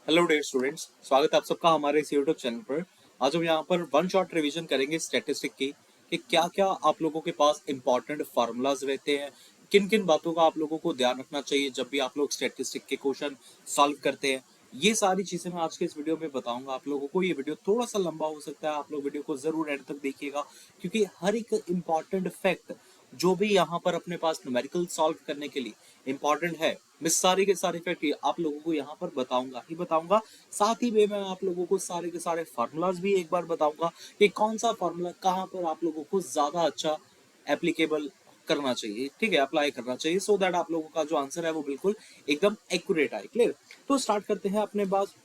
Hello dear students, स्वागत है आप सबका हमारे इस यूट्यूब चैनल पर। आज हम यहाँ पर वन शॉट रिवीजन करेंगे स्टैटिस्टिक की कि क्या क्या आप लोगों के पास इंपॉर्टेंट फार्मूलाज रहते हैं, किन किन बातों का आप लोगों को ध्यान रखना चाहिए जब भी आप लोग स्टैटिस्टिक के क्वेश्चन सॉल्व करते हैं। ये सारी चीजें मैं आज के इस वीडियो में बताऊंगा आप लोगों को। ये वीडियो थोड़ा सा लंबा हो सकता है, आप लोग वीडियो को जरूर एंड तक देखिएगा, क्योंकि हर एक इंपॉर्टेंट फैक्ट जो भी यहाँ पर अपने पास न्यूमेरिकल सॉल्व करने के लिए इंपॉर्टेंट है, मैं सारे के सारे फैक्ट आप लोगों को यहाँ पर बताऊंगा ही बताऊंगा। साथ ही में मैं आप लोगों को सारे के सारे फार्मूलाज भी एक बार बताऊंगा कि कौन सा फार्मूला कहाँ पर आप लोगों को ज्यादा अच्छा एप्लीकेबल करना चाहिए, ठीक है, अप्लाई करना चाहिए, सो दैट आप लोगों का जो आंसर है वो बिल्कुल एकदम एक्यूरेट आए। क्लियर? तो स्टार्ट करते हैं अपने पास,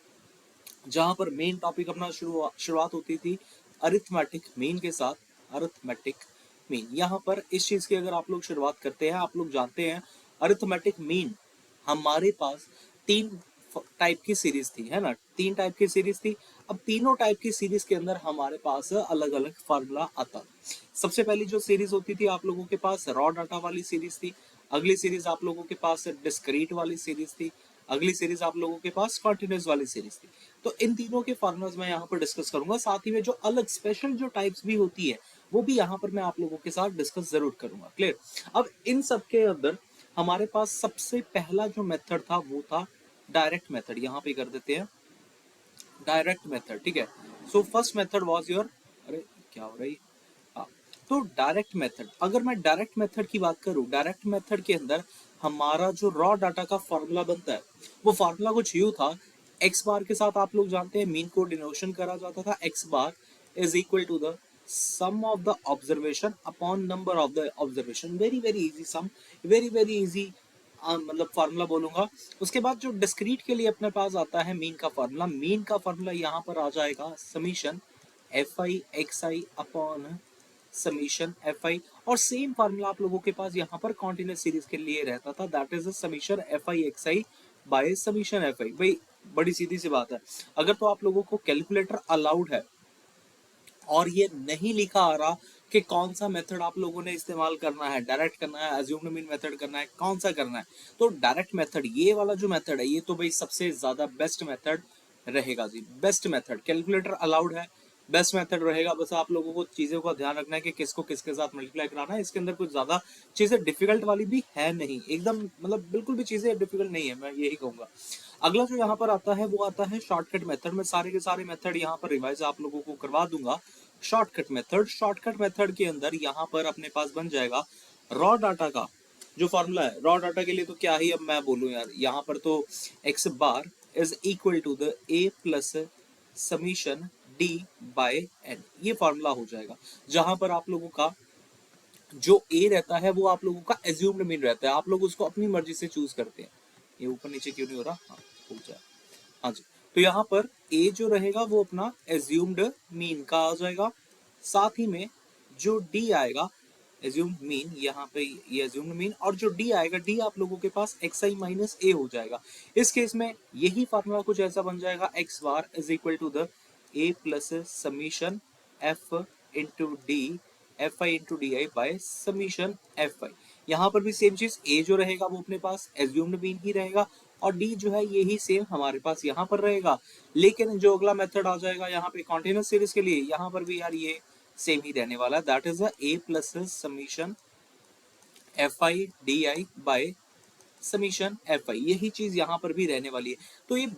जहां पर मेन टॉपिक अपना शुरुआत होती थी अरिथमेटिक मीन के साथ। अरिथमेटिक मीन, यहाँ पर इस चीज की अगर आप लोग शुरुआत करते हैं, आप लोग जानते हैं अरिथमेटिक मीन हमारे पास तीन टाइप की सीरीज थी, है ना, तीन टाइप की सीरीज थी। अब तीनों टाइप की सीरीज के अंदर हमारे पास अलग अलग फार्मूला आता। सबसे पहली जो सीरीज होती थी आप लोगों के पास रॉ डाटा वाली सीरीज थी। अगली सीरीज आप लोगों के पास डिस्क्रीट वाली सीरीज थी। अगली सीरीज आप लोगों के पास कॉन्टिन्यूस वाली सीरीज थी। तो इन तीनों के फार्मूलाज मैं यहाँ पर डिस्कस करूंगा, साथ ही में जो अलग स्पेशल जो टाइप्स भी होती है वो भी यहाँ पर मैं आप लोगों के साथ डिस्कस जरूर करूंगा। क्लियर? अब इन सब के अंदर हमारे पास सबसे पहला जो मेथड था वो था डायरेक्ट मेथड। यहाँ पे कर देते हैं डायरेक्ट मेथड, ठीक है। So first method was your, अरे क्या हो रही, हाँ, तो डायरेक्ट मेथड, अगर मैं डायरेक्ट मेथड की बात करूं, डायरेक्ट मेथड के अंदर हमारा जो रॉ डाटा का फॉर्मूला बनता है वो फॉर्मूला कुछ यूं था। एक्स बार के साथ आप लोग जानते हैं मीन को डिनोशन करा जाता था। X bar is equal to the sum of the observation upon number of the observation. Very very easy sum, very very easy मतलब फार्मूला बोलूंगा। उसके बाद जो डिस्क्रीट के लिए अपने पास आता है मीन का फार्मूला, मीन का फार्मूला यहाँ पर आ जाएगा summation F I X I upon summation F I. और सेम फार्मूला आप लोगों के पास यहाँ पर कॉन्टिन्यूस सीरीज के लिए रहता था, that is summation F I X I by summation F I. भाई बड़ी सीधी सी बात है, अगर तो आप लोगों को कैलकुलेटर अलाउड है और ये नहीं लिखा आ रहा कि कौन सा मेथड आप लोगों ने इस्तेमाल करना है, डायरेक्ट करना है, अज्यूम्ड मीन मेथड करना है, कौन सा करना है, तो डायरेक्ट मेथड ये वाला जो मेथड है ये तो भाई सबसे ज्यादा बेस्ट मेथड रहेगा जी। बेस्ट मेथड, कैलकुलेटर अलाउड है, बेस्ट मेथड रहेगा। बस आप लोगों को चीजों का ध्यान रखना है कि किसको किसके साथ मल्टीप्लाई कराना है। इसके अंदर कुछ ज्यादा चीजें डिफिकल्ट वाली भी है नहीं, एकदम मतलब बिल्कुल भी चीजें डिफिकल्ट नहीं है, मैं यही कहूंगा। अगला जो यहाँ पर आता है वो आता है शॉर्टकट मेथड। में सारे के सारे मेथड यहाँ पर रिवाइज आप लोगों को करवा दूंगा। शॉर्टकट मेथड, शॉर्टकट मेथड के अंदर यहाँ पर अपने पास बन जाएगा रॉ डाटा का जो फॉर्मूला है। रॉ डाटा के लिए तो क्या ही अब मैं बोलूं यार, यहाँ पर तो X bar is equal to the A plus summation D by N, ये फॉर्मूला हो जाएगा। जहां पर आप लोगों का जो ए रहता है वो आप लोगों का एज्यूम्ड मीन रहता है, आप लोग उसको अपनी मर्जी से चूज करते हैं। ये ऊपर नीचे क्यों नहीं हो रहा, हाँ हो जाए, हाँ जी। तो यहाँ पर ए जो रहेगा वो अपना एज्यूम्ड मीन का आ जाएगा, साथ ही में जो डी आएगा एज्यूम्ड मीन, यहाँ पे ये एज्यूम्ड मीन, और जो डी आएगा डी आप लोगों के पास एक्स आई माइनस ए हो जाएगा। इस केस में यही फार्मूला कुछ ऐसा बन जाएगा, X bar is equal to the A plus summation F into D F I into D I by summation F I. यहाँ पर भी सेम चीज, ए जो रहेगा वो अपने पास एज्यूम्ड मीन ही रहेगा और डी जो है यही सेम हमारे पास यहाँ पर रहेगा। लेकिन जो अगला मेथड आ जाएगा यहाँ पे कॉन्टिन्यूस सीरीज के लिए, यहाँ पर भी यार ये सेम ही रहने वाला है, that is A plus summation F I D I by summation F I. यही चीज यहाँ पर भी रहने वाली है। तो ये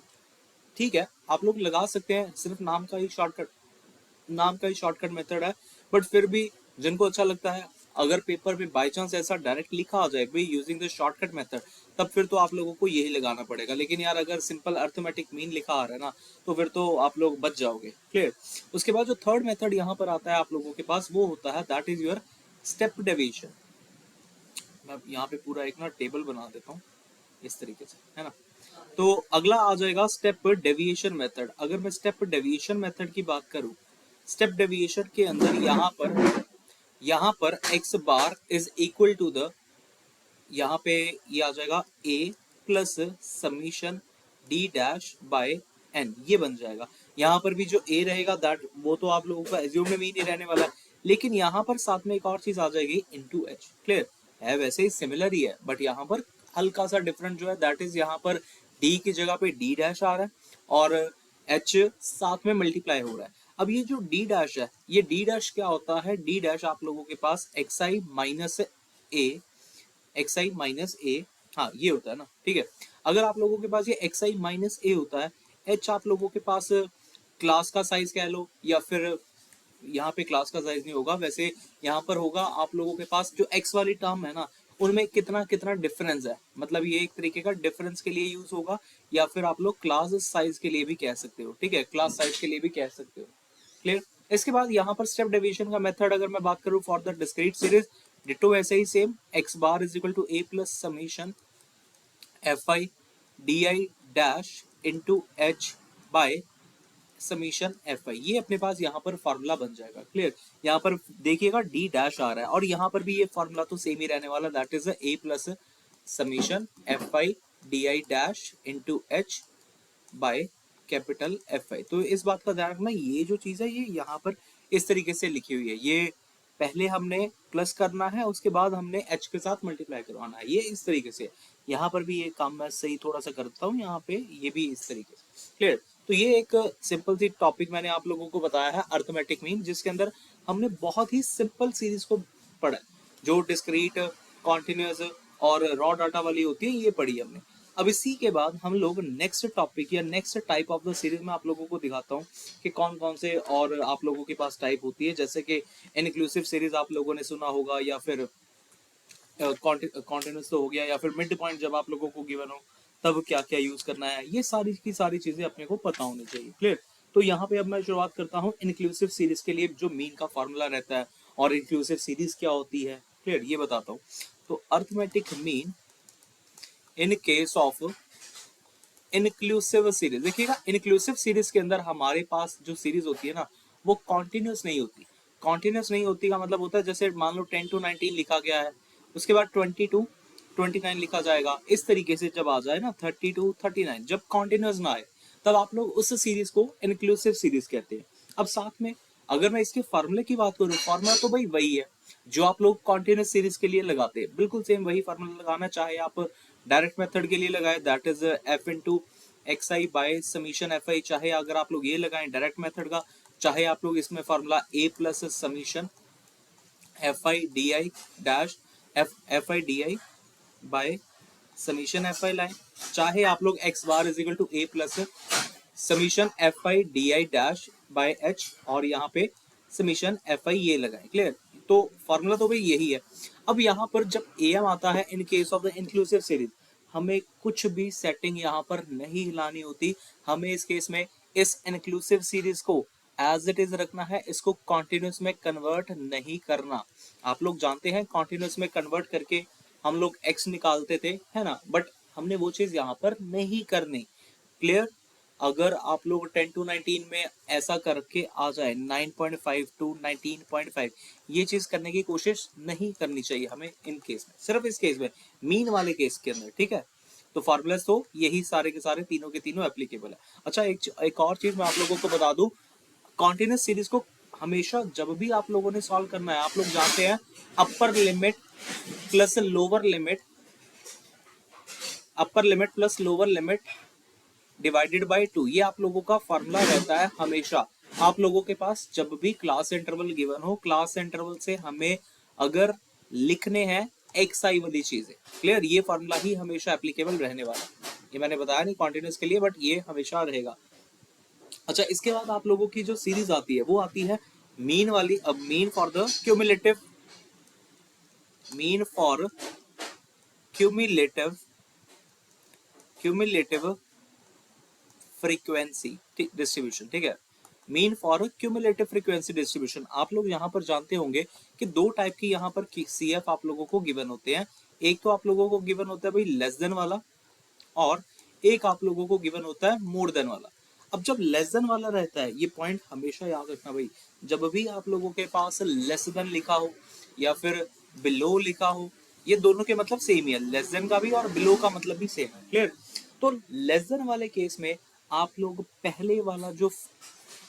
ठीक है, आप लोग लगा सकते हैं, सिर्फ नाम का ही शॉर्टकट, नाम का ही शॉर्टकट मेथड है, बट फिर भी जिनको अच्छा लगता है, अगर पेपर पे बाय चांस ऐसा डायरेक्ट लिखा आ जाए भाई यूजिंग द शॉर्टकट मेथड, तब फिर तो आप लोगों को यही लगाना पड़ेगा। लेकिन यार अगर सिंपल अर्थमेटिक मीन लिखा आ रहा है ना, तो फिर तो आप लोग बच जाओगे। क्लियर? उसके बाद जो थर्ड मेथड यहाँ पर आता है आप लोगों के पास वो होता है that is your step deviation. मैं यहाँ पे पूरा एक ना टेबल बना देता हूँ इस तरीके से, है ना। तो अगला आ जाएगा स्टेप डेविएशन मेथड। अगर मैं स्टेप डेविएशन मेथड की बात करूं, स्टेप डेविएशन के अंदर यहाँ पर x bar is equal to the, यहाँ पे ये आ जाएगा a plus summation d dash by N, ये बन जाएगा। यहाँ पर भी जो ए रहेगा दैट वो तो आप लोगों का एज्यूम्ड मीन ही रहने वाला है, लेकिन यहाँ पर साथ में एक और चीज आ जाएगी इनटू एच। क्लियर है? वैसे ही सिमिलर ही है, बट यहाँ पर हल्का सा डिफरेंट जो है दैट इज यहाँ पर डी की जगह पे डी डैश आ रहा है और एच साथ में मल्टीप्लाई हो रहा है। अब ये जो डी डैश है, ये डी डैश क्या होता है? डी डैश आप लोगों के पास एक्स आई माइनस ए, हाँ ये होता है ना, ठीक है। अगर आप लोगों के पास ये एक्स आई माइनस ए होता है, एच आप लोगों के पास क्लास का साइज कह लो, या फिर यहाँ पे क्लास का साइज नहीं होगा, वैसे यहाँ पर होगा आप लोगों के पास जो एक्स वाली टर्म है ना, उनमें कितना कितना डिफरेंस है, मतलब ये एक तरीके का डिफरेंस के लिए यूज होगा, या फिर आप लोग क्लास साइज के लिए भी कह सकते हो, ठीक है, क्लास साइज के लिए भी कह सकते हो। क्लियर? इसके बाद यहाँ पर स्टेप डेविएशन का मेथड अगर मैं बात करूँ for the discrete series, ditto ऐसे ही same, x bar is equal to A plus summation F I D I dash into H by summation F I, ये अपने पास यहाँ पर फॉर्मूला बन जाएगा। क्लियर? यहाँ पर देखिएगा डी डैश आ रहा है, और यहाँ पर भी ये फॉर्मूला तो सेम ही रहने वाला, that is A plus summation F I D I dash into H by capital F I. तो इस बात का ध्यान रखना, ये जो चीज है ये यहाँ पर इस तरीके से लिखी हुई है, ये पहले हमने प्लस करना है, उसके बाद हमने एच के साथ मल्टीप्लाई करवाना है, ये इस तरीके से। यहाँ पर भी ये काम मैं सही थोड़ा सा करता हूँ, यहाँ पे ये भी इस तरीके से। क्लियर? तो ये एक सिंपल सी टॉपिक मैंने आप लोगों को बताया है, अर्थमेटिक मीन, जिसके अंदर हमने बहुत ही सिंपल सीरीज को पढ़ा, जो डिस्क्रीट, कॉन्टिन्यूअस और रॉ डाटा वाली होती है, ये पढ़ी हमने। अब इसी के बाद हम लोग नेक्स्ट टॉपिक या next type of the series में आप लोगों को दिखाता हूँ कि कौन कौन से और आप लोगों के पास टाइप होती है, जैसे कि इनक्लूसिव सीरीज आप लोगों ने सुना होगा, या फिर कॉन्टिन्यूस तो हो गया, या फिर मिड पॉइंट जब आप लोगों को गिवन हो तब क्या क्या यूज करना है, ये सारी की सारी चीजें अपने को पता होनी चाहिए। क्लियर? तो यहाँ पे अब मैं शुरुआत करता हूँ इंक्लूसिव सीरीज के लिए जो मीन का फॉर्मूला रहता है, और इंक्लूसिव सीरीज क्या होती है, क्लियर, ये बताता हूँ। तो arithmetic mean in case of inclusive series, देखिएगा इंक्लूसिव सीरीज के अंदर हमारे पास जो सीरीज होती है ना, वो कॉन्टिन्यूस नहीं होती। कॉन्टिन्यूस नहीं होती का मतलब होता है, जैसे मान लो 10 to 19 लिखा गया है, उसके बाद 20 to 29 लिखा जाएगा, इस तरीके से जब आ जाए ना 30 to 39, जब कॉन्टिन्यूस ना आए, तब आप लोग उस सीरीज को इंक्लूसिव सीरीज कहते हैं। अब साथ में अगर मैं इसके फॉर्मूले की बात करूँ, फॉर्मूला तो भाई वही है जो आप लोग कॉन्टिन्यूस सीरीज के लिए लगाते हैं, बिल्कुल सेम वही फॉर्मूला लगाना, चाहे आप डायरेक्ट मेथड के लिए लगाए, that is F into x I by summation F I, चाहे अगर आप लोग ये लगाएं डायरेक्ट मेथड का, चाहे आप लोग इसमें formula A plus summation F I D I dash F I D I by summation F I लाएं, चाहे आप लोग X bar is equal to A plus summation F I D I dash by H, और यहाँ पे summation F I ये लगाएं। Clear? तो फॉर्मूला तो भाई यही है। अब यहाँ पर जब ए एम आता है in case of the inclusive series, हमें कुछ भी सेटिंग यहाँ पर नहीं हिलानी होती, हमें इस केस में इस इंक्लूसिव सीरीज को एज इट इज रखना है, इसको कॉन्टिन्यूस में कन्वर्ट नहीं करना। आप लोग जानते हैं कॉन्टिन्यूस में कन्वर्ट करके हम लोग एक्स निकालते थे, है ना, बट हमने वो चीज यहाँ पर नहीं करनी। क्लियर? अगर आप लोग 10 to 19 में ऐसा करके आ जाए 9.5 to 19.5, ये चीज करने की कोशिश नहीं करनी चाहिए हमें इन केस में, सिर्फ इस केस में, मीन वाले केस के अंदर, ठीक है। तो फॉर्मूलाज तो यही सारे के सारे तीनों के तीनों एप्लीकेबल है। अच्छा, एक और चीज मैं आप लोगों को बता दूं, कॉन्टिन्यूस सीरीज को हमेशा जब भी आप लोगों ने सॉल्व करना है, आप लोग जानते हैं upper limit plus lower limit, upper limit plus lower limit divided by 2, ये आप लोगों का फॉर्मूला रहता है हमेशा। आप लोगों के पास जब भी क्लास इंटरवल गिवन हो, क्लास इंटरवल से हमें अगर लिखने हैं एक्स आई वाली चीजें, क्लियर, ये फॉर्मूला ही हमेशा एप्लीकेबल रहने वाला। ये मैंने बताया नहीं कॉन्टिन्यूस के लिए, बट ये हमेशा रहेगा। अच्छा, इसके बाद आप लोगों की जो सीरीज आती है वो आती है मीन वाली। अब mean for the cumulative, mean for cumulative cumulative frequency distribution, ठीक है, mean for cumulative frequency distribution. आप लोग यहाँ पर जानते होंगे कि दो टाइप की यहाँ पर सीएफ आप लोगों को गिवन होते हैं। एक तो आप लोगों को गिवन होता है भाई लेस देन वाला, और एक आप लोगों को गिवन होता है मोर देन वाला। अब जब लेस देन वाला रहता है, ये पॉइंट हमेशा याद रखना भाई, जब भी आप लोगों के पास लेस देन लिखा हो या फिर बिलो लिखा हो, ये दोनों के मतलब सेम ही है, लेस देन का भी और बिलो का मतलब भी सेम है। क्लियर? तो लेस देन वाले केस में आप लोग पहले वाला जो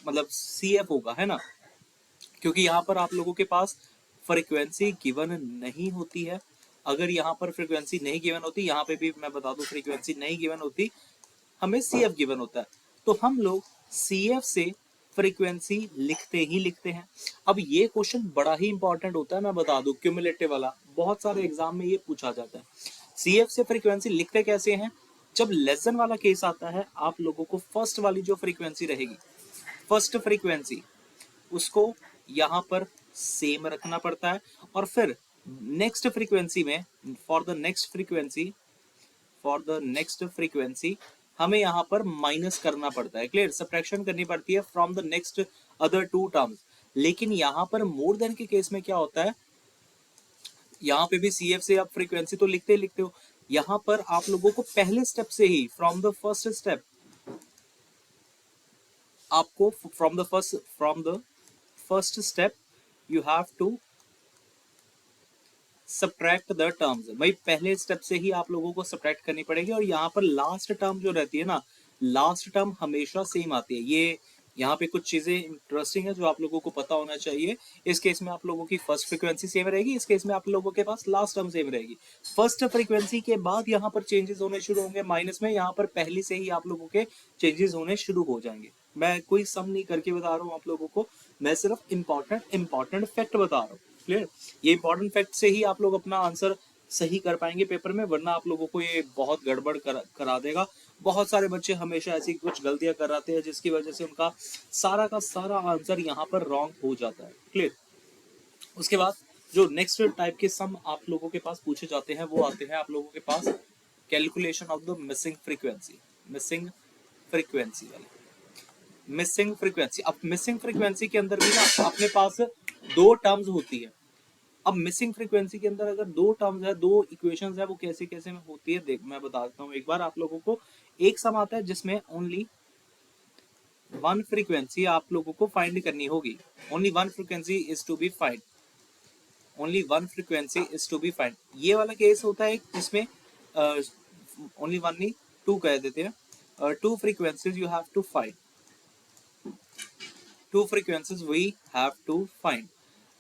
मतलब सीएफ होगा, है ना, क्योंकि यहाँ पर आप लोगों के पास फ्रीक्वेंसी गिवन नहीं होती है। अगर यहाँ पर फ्रीक्वेंसी नहीं गिवन होती, यहाँ पे भी मैं बता दूं फ्रीक्वेंसी नहीं गिवन होती, हमें सीएफ गिवन होता है। तो हम लोग CF से फ्रीक्वेंसी लिखते ही लिखते हैं। अब ये क्वेश्चन बड़ा ही इंपॉर्टेंट होता है, मैं बता दूं, क्यूमुलेटिव वाला, बहुत सारे एग्जाम में ये पूछा जाता है। CF से फ्रीक्वेंसी लिखते कैसे हैं? जब लेसन वाला केस आता है, आप लोगों को फर्स्ट वाली जो फ्रीक्वेंसी रहेगी, फर्स्ट फ्रीक्वेंसी, उसको यहाँ पर सेम रखना पड़ता है, और फिर नेक्स्ट फ्रीक्वेंसी में, for the next frequency, for the next frequency हमें यहाँ पर माइनस करना पड़ता है। क्लियर? सब्ट्रैक्शन करनी पड़ती है from the next other two terms. लेकिन यहाँ पर मोर देन के केस में क्या होता है, यहाँ पे भी CF से आप फ्रीक्वेंसी तो लिखते ही लिखते हो, यहाँ पर आप लोगों को पहले स्टेप से ही, फ्रॉम द फर्स्ट स्टेप, आपको from the first step you have to subtract the terms. भाई पहले स्टेप से ही आप लोगों को सब्ट्रैक्ट करनी पड़ेगी, और यहाँ पर लास्ट टर्म जो रहती है ना, लास्ट टर्म हमेशा सेम आती है। ये यहाँ पे कुछ चीजें इंटरेस्टिंग है जो आप लोगों को पता होना चाहिए। इस केस में आप लोगों की फर्स्ट फ्रीक्वेंसी सेम रहेगी, इस केस में आप लोगों के पास लास्ट टर्म सेम रहेगी। फर्स्ट फ्रीक्वेंसी के बाद यहाँ पर चेंजेस होने शुरू होंगे माइनस में, यहाँ पर पहले से ही आप लोगों के चेंजेस होने शुरू हो जाएंगे। मैं कोई सम नहीं करके बता रहा हूँ आप लोगों को, मैं सिर्फ इंपॉर्टेंट फैक्ट बता रहा हूँ। क्लियर? ये इंपॉर्टेंट फैक्ट से ही आप लोग अपना आंसर सही कर पाएंगे पेपर में, वरना आप लोगों को ये बहुत गड़बड़ करा देगा। बहुत सारे बच्चे हमेशा ऐसी कुछ गलतियां कराते हैं जिसकी वजह से उनका सारा का सारा आंसर यहाँ पर रॉन्ग हो जाता है। क्लियर? उसके बाद जो नेक्स्ट टाइप के सम आप लोगों के पास पूछे जाते हैं वो आते हैं आप लोगों के पास calculation of the missing frequency. Missing frequency वाले, मिसिंग फ्रीक्वेंसी। अब मिसिंग फ्रीक्वेंसी के अंदर भी ना अपने पास दो टर्म्स होती है। अब मिसिंग फ्रीक्वेंसी के अंदर अगर दो टर्म्स है, दो इक्वेशंस है, वो कैसे कैसे में होती है, देख मैं बता देता हूँ एक बार आप लोगों को। एक सम आता है जिसमें ओनली वन फ्रीक्वेंसी आप लोगों को फाइंड करनी होगी। Only one frequency is to be find, only one frequency is to be find. ये वाला केस होता है जिसमें ओनली वन नहीं, टू कह देते हैं, two frequencies you have to find, two frequencies we have to find.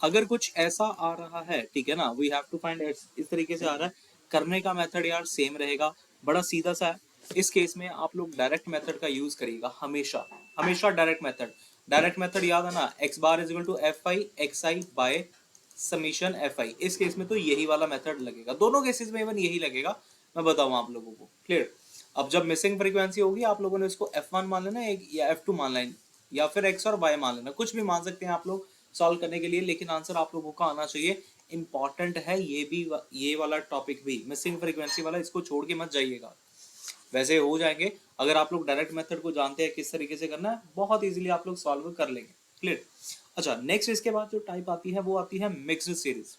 अगर कुछ ऐसा आ रहा है, ठीक है ना, वी हैव टू फाइंड, इस तरीके से आ रहा है, करने का मेथड यार सेम रहेगा, बड़ा सीधा सा है। इस केस में आप लोग डायरेक्ट मेथड का यूज करिएगा हमेशा, हमेशा डायरेक्ट मेथड। डायरेक्ट मेथड याद है ना, X bar is equal to F I X I by summation F I. इस केस में तो यही वाला मेथड लगेगा, दोनों केसेस में इवन यही लगेगा, मैं बताऊं आप लोगों को। क्लियर? अब जब मिसिंग फ्रीक्वेंसी होगी आप लोगों ने इसको F1 मान लेना या F2 मान लेना, या फिर X और Y मान लेना, कुछ भी मान सकते हैं आप लोग सॉल्व करने के लिए, लेकिन आंसर आप लोगों का आना चाहिए। इंपॉर्टेंट है ये भी, ये वाला टॉपिक भी, मिसिंग फ्रीक्वेंसी वाला, इसको छोड़ के मत जाइएगा। वैसे हो जाएंगे, अगर आप लोग डायरेक्ट मेथड को जानते हैं किस तरीके से करना है, बहुत इजीली आप लोग सॉल्व कर लेंगे। क्लियर? अच्छा, नेक्स्ट इसके बाद जो टाइप आती है वो आती है मिक्स्ड सीरीज।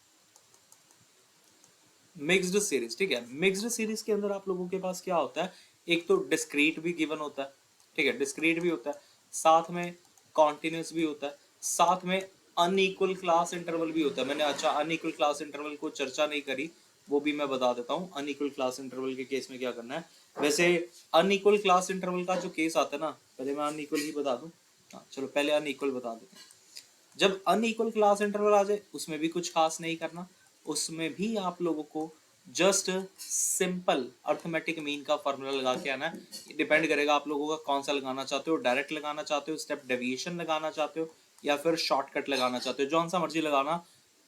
मिक्स्ड सीरीज, ठीक है। मिक्स्ड सीरीज के अंदर आप लोगों के पास क्या होता है, एक तो डिस्क्रीट भी गिवन होता है, ठीक है, डिस्क्रीट भी होता है, साथ में कॉन्टिन्यूस भी होता है, साथ में अनइक्वल क्लास इंटरवल भी होता है। मैंने अच्छा अनइक्वल क्लास इंटरवल को चर्चा नहीं करी, वो भी मैं बता देता हूँ अनइक्वल क्लास इंटरवल के केस में क्या करना है। वैसे अनइक्वल क्लास इंटरवल का जो केस आता है ना, पहले मैं अनइक्वल ही बता दूं। हाँ चलो, पहले अनइक्वल बता देते हैं। जब अनइक्वल क्लास इंटरवल आ जाए उसमें भी कुछ खास नहीं करना, उसमें भी आप लोगों को जस्ट सिंपल अर्थमेटिक मीन का फॉर्मूला लगा के आना है। डिपेंड करेगा आप लोगों का कौन सा लगाना चाहते हो, डायरेक्ट लगाना चाहते हो, स्टेप डेविएशन लगाना चाहते हो, या फिर शॉर्टकट लगाना चाहते हो, जौन सा मर्जी लगाना,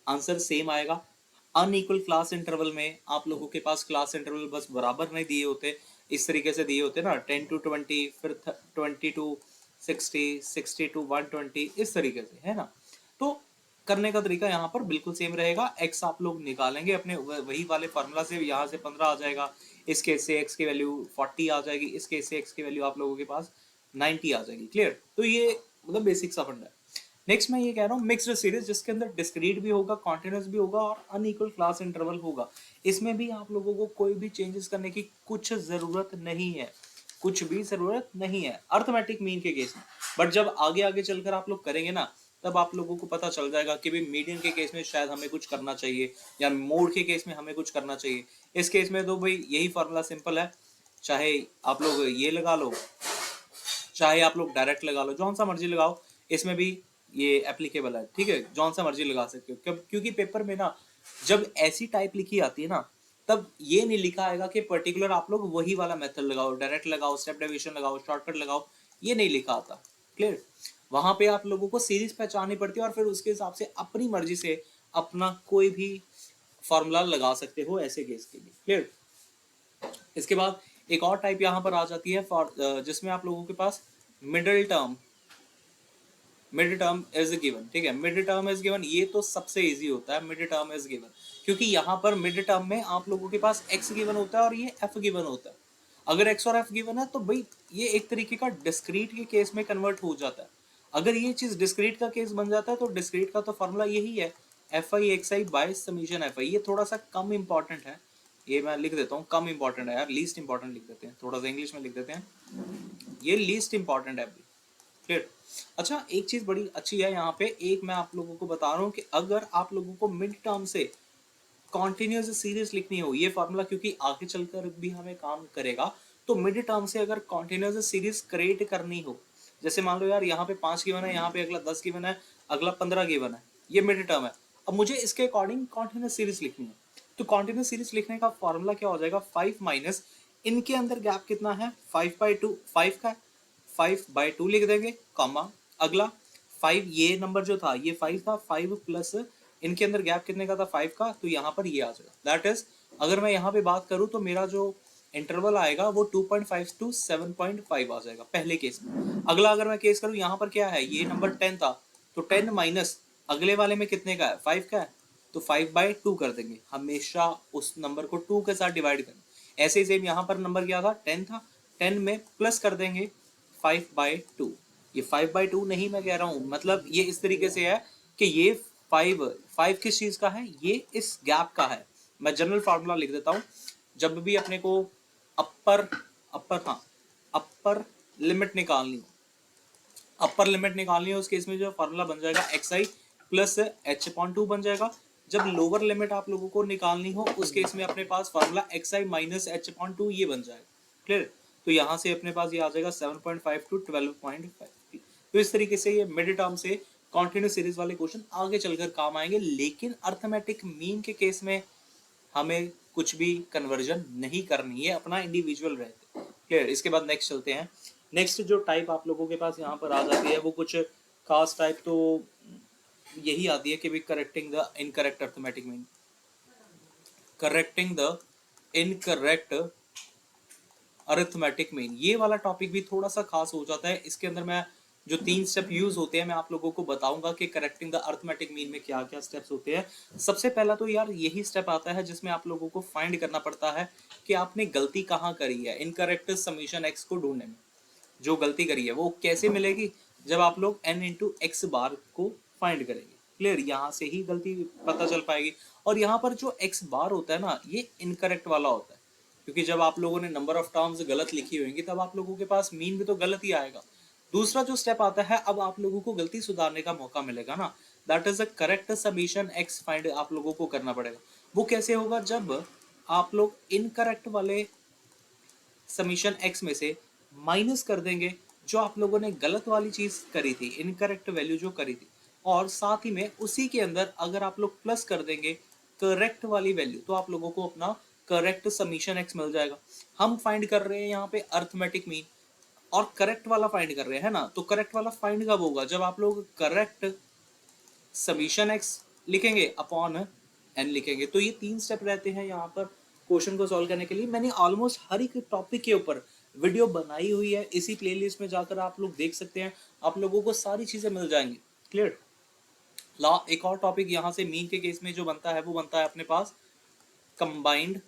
आंसर सेम आएगा। अनइक्वल क्लास इंटरवल में आप लोगों के पास क्लास इंटरवल बस बराबर नहीं दिए होते, इस तरीके से दिए होते ना, 10 to 20, फिर 20 to 60, 60 to 120, इस तरीके से, है ना। तो करने का तरीका यहाँ पर बिल्कुल सेम रहेगा। x आप लोग निकालेंगे अपने वही वाले फॉर्मूला से, यहाँ से 15 आ जाएगा, इस केस से x की वैल्यू 40 आ जाएगी, इस केस से x की वैल्यू आप लोगों के पास 90 आ जाएगी। क्लियर? तो ये मतलब बेसिक सा फंडा है। नेक्स्ट मैं ये कह रहा हूँ मिक्स्ड सीरीज, जिसके अंदर डिस्क्रीट भी होगा, कॉन्टिन्यूस भी होगा, और अनइक्वल क्लास इंटरवल होगा। इसमें भी आप लोगों को कोई भी चेंजेस करने की कुछ जरूरत नहीं है, कुछ भी जरूरत नहीं है अर्थमेटिक मीन के केस में। बट जब आगे आगे चलकर आप लोग करेंगे ना, तब आप लोगों को पता चल जाएगा कि भाई मीडियन के केस में शायद हमें कुछ करना चाहिए, या मोड के केस में हमें कुछ करना चाहिए। इस केस में तो भाई यही फॉर्मूला सिंपल है, चाहे आप लोग ये लगा लो, चाहे आप लोग डायरेक्ट लगा लो, जौन सा मर्जी लगाओ, इसमें भी ये एप्लीकेबल है, ठीक है, जौन सा मर्जी लगा सकते हो। क्योंकि पेपर में ना जब ऐसी टाइप लिखी आती है ना, तब ये नहीं लिखा आएगा कि पर्टिकुलर आप लोग वही वाला मेथड लगाओ, डायरेक्ट लगाओ, स्टेप डेविएशन लगाओ, शॉर्टकट लगाओ, ये नहीं लिखा आता। क्लियर? वहां पे आप लोगों को सीरीज पहचाननी पड़ती है और फिर उसके हिसाब से अपनी मर्जी से अपना कोई भी फॉर्मूला लगा सकते हो ऐसे केस के लिए। क्लियर? इसके बाद एक और टाइप यहाँ पर आ जाती है फॉर जिसमें आप लोगों के पास middle term, mid term is given. ठीक है, मिड टर्म इज गिवन, ये तो सबसे इजी होता है, मिड टर्म इज गिवन, क्योंकि यहाँ पर मिड टर्म में आप लोगों के पास x गिवन होता है और ये f गिवन होता है। अगर x और f गिवन है तो भाई ये एक तरीके का डिस्क्रीट के केस में कन्वर्ट हो जाता है। अगर ये चीज डिस्क्रीट का केस बन जाता है तो डिस्क्रीट का तो फॉर्मूला यही है, F I X I by summation F I. ये थोड़ा सा कम इंपॉर्टेंट है, ये मैं लिख देता हूँ, कम इंपॉर्टेंट है यार, लीस्ट इंपॉर्टेंट लिख देते हैं, थोड़ा सा इंग्लिश में लिख देते हैं, ये लीस्ट इंपॉर्टेंट है। क्लियर? अच्छा, एक चीज बड़ी अच्छी है यहाँ पे, एक मैं आप लोगों को बता रहा हूँ कि अगर आप लोगों को मिड टर्म से कॉन्टिन्यूस सीरीज लिखनी हो, ये फॉर्मूला क्योंकि आगे चलकर भी हमें काम करेगा, तो मिड टर्म से अगर कॉन्टिन्यूस सीरीज क्रिएट करनी हो, जैसे मान लो यार यहाँ पे 5 गिवन है, यहाँ पे अगला 10 गिवन है, अगला 15 गिवन है, ये मिड टर्म है, अब मुझे इसके अकॉर्डिंग कॉन्टिन्यूस सीरीज लिखनी है, तो कॉन्टिन्यूस सीरीज लिखने का फॉर्मूला क्या हो जाएगा, 5 माइनस इनके अंदर गैप कितना है 5/2, 5 का 5/2 लिख देंगे, कॉमा अगला 5, ये नंबर जो था ये 5 था, 5 प्लस इनके अंदर गैप कितने का था 5 का, तो यहाँ पर ये आ जाएगा। दैट इज अगर मैं यहाँ पे बात करूँ तो मेरा जो इंटरवल आएगा वो 2.5 to 7.5 आ जाएगा पहले केस में। अगला अगर मैं केस करूँ, यहाँ पर क्या है, ये नंबर 10 था, तो 10 माइनस अगले वाले में कितने का है 5 का है, तो 5/2 कर देंगे, हमेशा उस नंबर को 2 के साथ डिवाइड करेंगे। ऐसे ही सेम यहाँ पर नंबर क्या था 10 था, 10 में प्लस कर देंगे 5/2। ये 5/2 नहीं मैं कह रहा हूँ, मतलब ये इस तरीके से है कि ये 5 किस चीज का है, ये इस गैप का है। मैं जनरल फार्मूला लिख देता हूँ, जब भी अपने को अपर अपर हाँ अपर लिमिट निकालनी हो, अपर लिमिट निकालनी है उस केस में जो फार्मूला बन जाएगा xi प्लस h/2 बन जाएगा। जब लोअर लिमिट आप लोगों को निकालनी हो उस केस में अपने पास फार्मूला xi माइनस h/2 ये बन जाएगा। क्लियर? तो यहाँ से अपने पास ये आ जाएगा 7.5 to 12.5। तो इस तरीके से ये मिड टर्म से कॉन्टिन्यूस सीरीज वाले क्वेश्चन आगे चलकर काम आएंगे, लेकिन अर्थमेटिक मीन के केस में हमें कुछ भी कन्वर्जन नहीं करनी है, अपना इंडिविजुअल रहते। क्लियर? इसके बाद नेक्स्ट चलते हैं। नेक्स्ट जो टाइप आप लोगों के पास यहाँ पर आ जाती है वो कुछ खास टाइप तो यही आती है कि भी correcting the incorrect arithmetic mean, correcting the incorrect arithmetic mean. ये वाला टॉपिक भी थोड़ा सा खास हो जाता है। इसके अंदर मैं जो 3 स्टेप यूज होते हैं मैं आप लोगों को बताऊंगा कि करेक्टिंग द अरिथमेटिक मीन में क्या क्या स्टेप्स होते हैं। सबसे पहला तो यार यही स्टेप आता है जिसमें आप लोगों को फाइंड करना पड़ता है कि आपने गलती कहाँ करी है इनकरेक्ट समीशन एक्स को ढूंढने में। जो गलती करी है वो कैसे मिलेगी, जब आप लोग n इंटू एक्स बार को फाइंड करेंगे। क्लियर? यहाँ से ही गलती पता चल पाएगी। और यहाँ पर जो x बार होता है ना, ये इनकरेक्ट वाला होता है, क्योंकि जब आप लोगों ने नंबर ऑफ टर्म्स गलत लिखी होंगी तब आप लोगों के पास मीन भी तो गलत ही आएगा। दूसरा जो स्टेप आता है, अब आप लोगों को गलती सुधारने का मौका मिलेगा ना, that is a correct summation x find आप लोगों को करना पड़ेगा। वो कैसे होगा, जब आप लोग इनकरेक्ट वाले समीशन एक्स में से माइनस कर देंगे जो आप लोगों ने गलत वाली चीज करी थी, इनकरेक्ट वैल्यू जो करी थी, और साथ ही में उसी के अंदर अगर आप लोग प्लस कर देंगे करेक्ट वाली वैल्यू, तो आप लोगों को अपना करेक्ट समीशन एक्स मिल जाएगा। हम फाइंड कर रहे हैं यहाँ पे अर्थमेटिक मीन और करेक्ट वाला फाइंड कर रहे हैं ना, तो करेक्ट वाला फाइंड कब होगा, जब आप लोग करेक्ट समीशन एक्स लिखेंगे अपॉन एन लिखेंगे। तो ये 3 स्टेप रहते हैं यहाँ पर क्वेश्चन को सॉल्व करने के लिए। मैंने ऑलमोस्ट हर एक टॉपिक के ऊपर वीडियो बनाई हुई है, इसी प्लेलिस्ट में जाकर आप लोग देख सकते हैं, आप लोगों को सारी चीजें मिल जाएंगी। क्लियर? ला एक और टॉपिक यहाँ से मीन के केस में जो बनता है वो बनता है अपने पास कंबाइंड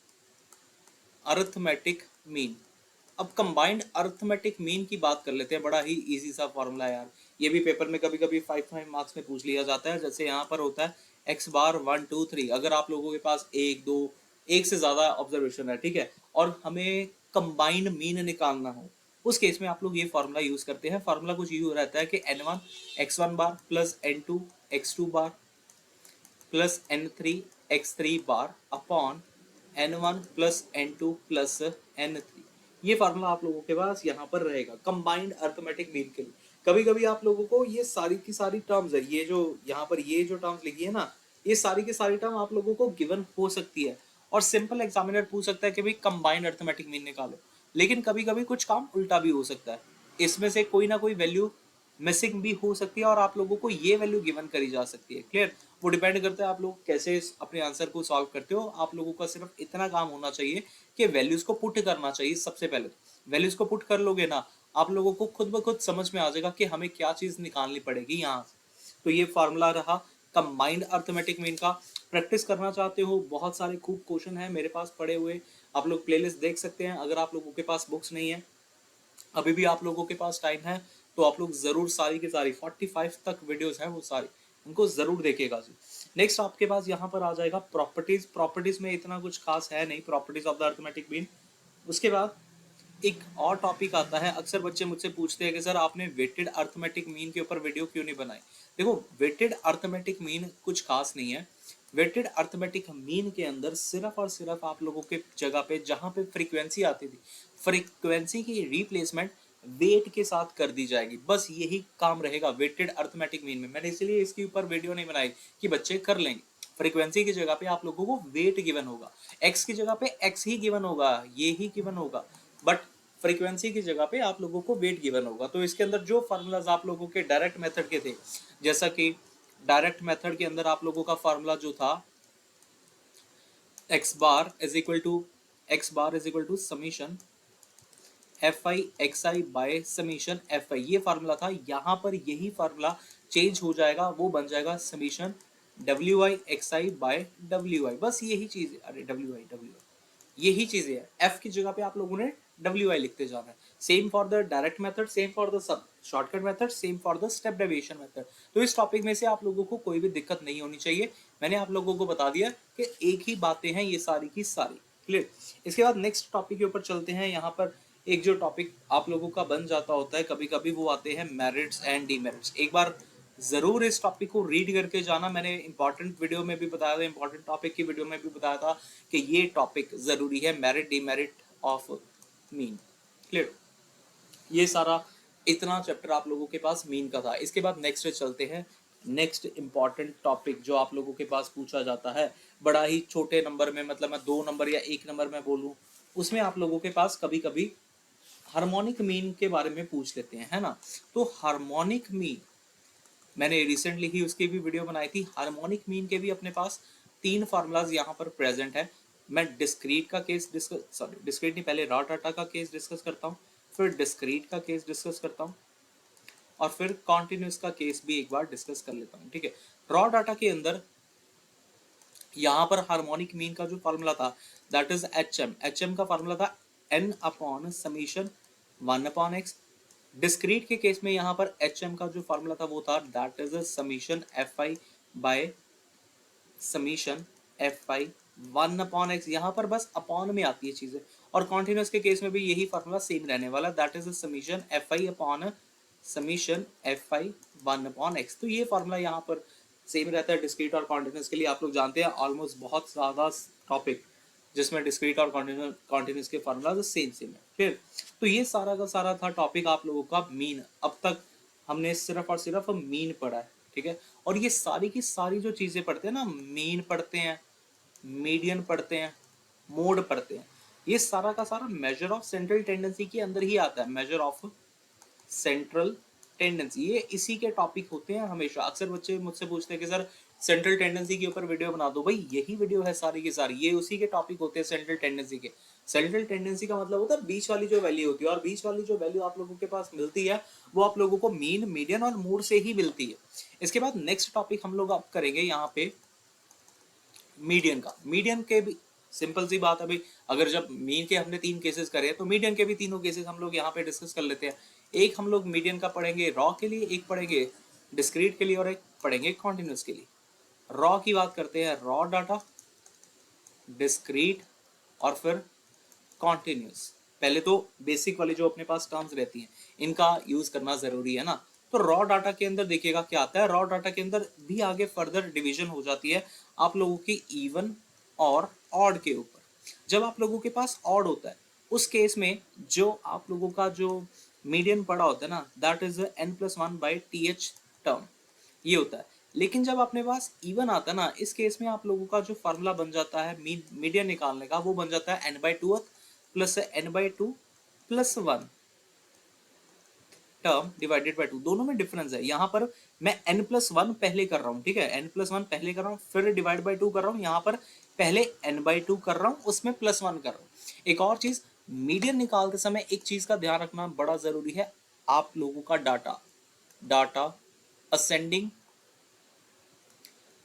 अरिथमेटिक मीन। अब कंबाइंड अरिथमेटिक मीन की बात कर लेते हैं, बड़ा ही इजी सा फॉर्मूला है यार, ये भी पेपर में कभी कभी 5 मार्क्स में पूछ लिया जाता है। जैसे यहाँ पर होता है एक्स बार 1 2 3, अगर आप लोगों के पास एक से ज्यादा ऑब्जर्वेशन है, ठीक है, और हमें कंबाइंड मीन निकालना हो, उस केस में आप लोग ये फॉर्मूला यूज करते हैं। फॉर्मूला कुछ यूज रहता है कि n1 x1 bar plus n2 x2 bar plus n3 x3 bar upon n1 plus n2 plus n3। ये फार्मूला आप लोगों के पास यहाँ पर रहेगा कंबाइंड अरिथमेटिक मीन के लिए। कभी कभी आप लोगों को ये सारी की सारी टर्म्स है, ये जो यहाँ पर ये जो टर्म्स लिखी है ना, ये सारी की सारी टर्म आप लोगों को गिवन हो सकती है और सिंपल एग्जामिनर पूछ सकता है कि भाई कंबाइंड अरिथमेटिक मीन निकालो। लेकिन कभी कभी कुछ काम उल्टा भी हो सकता है, इसमें से कोई ना कोई वैल्यू मिसिंग भी हो सकती है और आप लोगों को ये वैल्यू गिवन करी जा सकती है। क्लियर? वो डिपेंड करता है आप लोग कैसे अपने आंसर को सॉल्व करते हो। आप लोगों का सिर्फ इतना काम होना चाहिए कि वैल्यूज को पुट करना चाहिए। सबसे पहले वैल्यूज को पुट कर लोगे ना, आप लोगों को खुद ब खुद समझ में आ जाएगा कि हमें क्या चीज निकालनी पड़ेगी यहाँ से। तो ये फार्मूला रहा कंबाइंड अर्थमेटिक मीन का। प्रैक्टिस करना चाहते हो, बहुत सारे खूब क्वेश्चन है मेरे पास पड़े हुए, आप लोग प्लेलिस्ट देख सकते हैं। अगर आप लोगों के पास बुक्स नहीं है, अभी भी आप लोगों के पास टाइम है, तो आप लोग जरूर सारी की सारी 45 तक वीडियोस हैं वो सारी, उनको जरूर देखिएगा जी। नेक्स्ट आपके पास यहाँ पर आ जाएगा प्रॉपर्टीज। प्रॉपर्टीज में इतना कुछ खास है नहीं, properties of the arithmetic mean. उसके बाद एक और टॉपिक आता है, अक्सर बच्चे मुझसे पूछते हैं कि सर आपने वेटेड अर्थमेटिक मीन के ऊपर वीडियो क्यों नहीं बनाई। देखो, वेटेड अर्थमेटिक मीन कुछ खास नहीं है। वेटेड अर्थमेटिक मीन के अंदर सिर्फ और सिर्फ आप लोगों के जगह पे जहां पे फ्रीक्वेंसी आती थी, फ्रीक्वेंसी की रिप्लेसमेंट वेट के साथ कर दी जाएगी, बस यही काम रहेगा वेटेड अर्थमेटिक मीन में। मैंने इसलिए इसके ऊपर वीडियो नहीं बनाई कि बच्चे कर लेंगे। फ्रीक्वेंसी की जगह पे आप लोगों को वेट गिवन होगा, एक्स की जगह पे एक्स ही गिवन होगा, ये ही गिवन होगा, बट फ्रीक्वेंसी की जगह पे आप लोगों को वेट गिवन होगा। तो इसके अंदर जो फार्मूलाज आप लोगों के डायरेक्ट मेथड के थे, जैसा कि डायरेक्ट मेथड के अंदर आप लोगों का फार्मूला जो था x bar is equal to summation F I X I by summation F I, ये फार्मूला था। यहाँ पर यही फार्मूला चेंज हो जाएगा, वो बन जाएगा summation W I X I by W I. बस यही चीज है, अरे डब्ल्यू आई यही चीजें है। एफ की जगह पे आप लोगों ने डब्ल्यू आई लिखते जाना है। Same for the direct method, same for the sub shortcut method, same for the step deviation method. तो इस टॉपिक में से आप लोगों को कोई भी दिक्कत नहीं होनी चाहिए। मैंने आप लोगों को बता दिया कि एक ही बातें हैं ये सारी की सारी। क्लियर? इसके बाद नेक्स्ट टॉपिक के ऊपर चलते हैं। यहाँ पर एक जो टॉपिक आप लोगों का बन जाता होता है कभी कभी, वो आते हैं मेरिट्स एंड डीमेरिट्स। एक बार जरूर इस टॉपिक को रीड करके जाना। मैंने इंपॉर्टेंट वीडियो में भी बताया था, इंपॉर्टेंट टॉपिक की वीडियो में भी बताया था कि ये टॉपिक जरूरी है, merit demerit of mean. Clear? ये सारा इतना चैप्टर आप लोगों के पास मीन का था। इसके बाद नेक्स्ट चलते हैं। नेक्स्ट इंपॉर्टेंट टॉपिक जो आप लोगों के पास पूछा जाता है बड़ा ही छोटे नंबर में, मतलब मैं 2 नंबर या 1 नंबर में बोलूं, उसमें आप लोगों के पास कभी कभी हार्मोनिक मीन के बारे में पूछ लेते हैं, है ना। तो हार्मोनिक मीन मैंने रिसेंटली ही उसकी भी वीडियो बनाई थी। हार्मोनिक मीन के भी अपने पास 3 फार्मूलाज यहाँ पर प्रेजेंट है। मैं डिस्क्रीट का केस डिस्क्रीट नहीं, पहले रॉ डाटा का केस डिस्कस करता हूँ, फिर डिस्क्रीट का केस डिस्कस करता हूँ, और फिर कॉन्टिन्यूस का केस भी एक बार डिस्कस कर लेता हूँ। ठीक है? रॉ डाटा के अंदर यहाँ पर हार्मोनिक मीन का जो फार्मूला था दैट इज एच एम का फार्मूला था n upon summation 1 upon x. Discrete के केस में यहाँ पर एच एम का जो फार्मूला था वो था that is summation F I by summation F I 1 upon x. यहाँ पर बस अपॉन में आती है चीजें, और कॉन्टिन्यूस के केस में भी यही फार्मूला सेम रहने वाला, that is summation F I upon summation F I 1 upon x. तो ये फार्मूला यहाँ पर सेम रहता है डिस्क्रीट और कॉन्टिन्यूस के लिए। आप लोग जानते हैं ऑलमोस्ट बहुत ज्यादा टॉपिक जिसमें डिस्क्रीट और कॉन्टिन्यूस के फार्मूला सेम सेम है। फिर तो ये सारा का सारा था टॉपिक आप लोगों का मीन। अब तक हमने सिर्फ और सिर्फ मीन पढ़ा है, ठीक है। और ये सारी की सारी जो चीजें पढ़ते हैं ना, मीन पढ़ते हैं, मीडियन पढ़ते हैं, मोड पढ़ते हैं, ये सारा का सारा मेजर ऑफ सेंट्रल टेंडेंसी के अंदर ही आता है। मेजर ऑफ सेंट्रल टेंडेंसी, ये इसी के टॉपिक होते हैं हमेशा। अक्सर बच्चे मुझसे पूछते हैं कि सर सेंट्रल टेंडेंसी के ऊपर वीडियो बना दो। भाई यही वीडियो है सारी की सारी, ये उसी के टॉपिक होते हैं सेंट्रल टेंडेंसी के। सेंट्रल टेंडेंसी का मतलब होता है बीच वाली जो वैल्यू होती है, और बीच वाली जो वैल्यू आप लोगों के पास मिलती है वो आप लोगों को मीन, मीडियन और मोड से ही मिलती है। इसके बाद नेक्स्ट टॉपिक हम लोग अब करेंगे यहाँ पे मीडियन का। मीडियन के भी सिंपल सी बात है भाई, अगर जब मीन के हमने 3 केसेस करे तो मीडियन के भी तीनों केसेस हम लोग यहाँ पे डिस्कस कर लेते हैं। एक हम लोग मीडियन का पढ़ेंगे रॉ के लिए, एक पढ़ेंगे डिस्क्रीट के लिए, और एक पढ़ेंगे कॉन्टिन्यूस के लिए। रॉ की बात करते हैं, रॉ डाटा, डिस्क्रीट और फिर कॉन्टिन्यूस। पहले तो बेसिक वाली जो अपने पास टर्म्स रहती हैं इनका यूज करना जरूरी है ना। तो रॉ डाटा के अंदर देखिएगा क्या आता है। रॉ डाटा के अंदर भी आगे फर्दर डिवीजन हो जाती है आप लोगों की इवन और ऑड के ऊपर। जब आप लोगों के पास ऑड होता है उस केस में जो आप लोगों का जो मीडियन पड़ा होता है ना, दैट इज n+1/th टर्म, ये होता है। लेकिन जब अपने पास इवन आता है ना, इस केस में आप लोगों का जो फार्मूला बन जाता है मीडियन निकालने का, वो बन जाता है n/2 + n/2 + 1। Term divided by 2, दोनों में डिफरेंस है। यहाँ पर मैं n+1 पहले कर रहा हूँ, ठीक है, n+1 पहले कर रहा हूँ, फिर डिवाइड बाय 2 कर रहा हूँ, यहाँ पर पहले n/2 कर रहा हूँ, उसमें +1 कर रहा हूँ। एक और चीज, मीडियन निकालते समय एक चीज का ध्यान रखना बड़ा जरूरी है, आप लोगों का डाटा डाटा असेंडिंग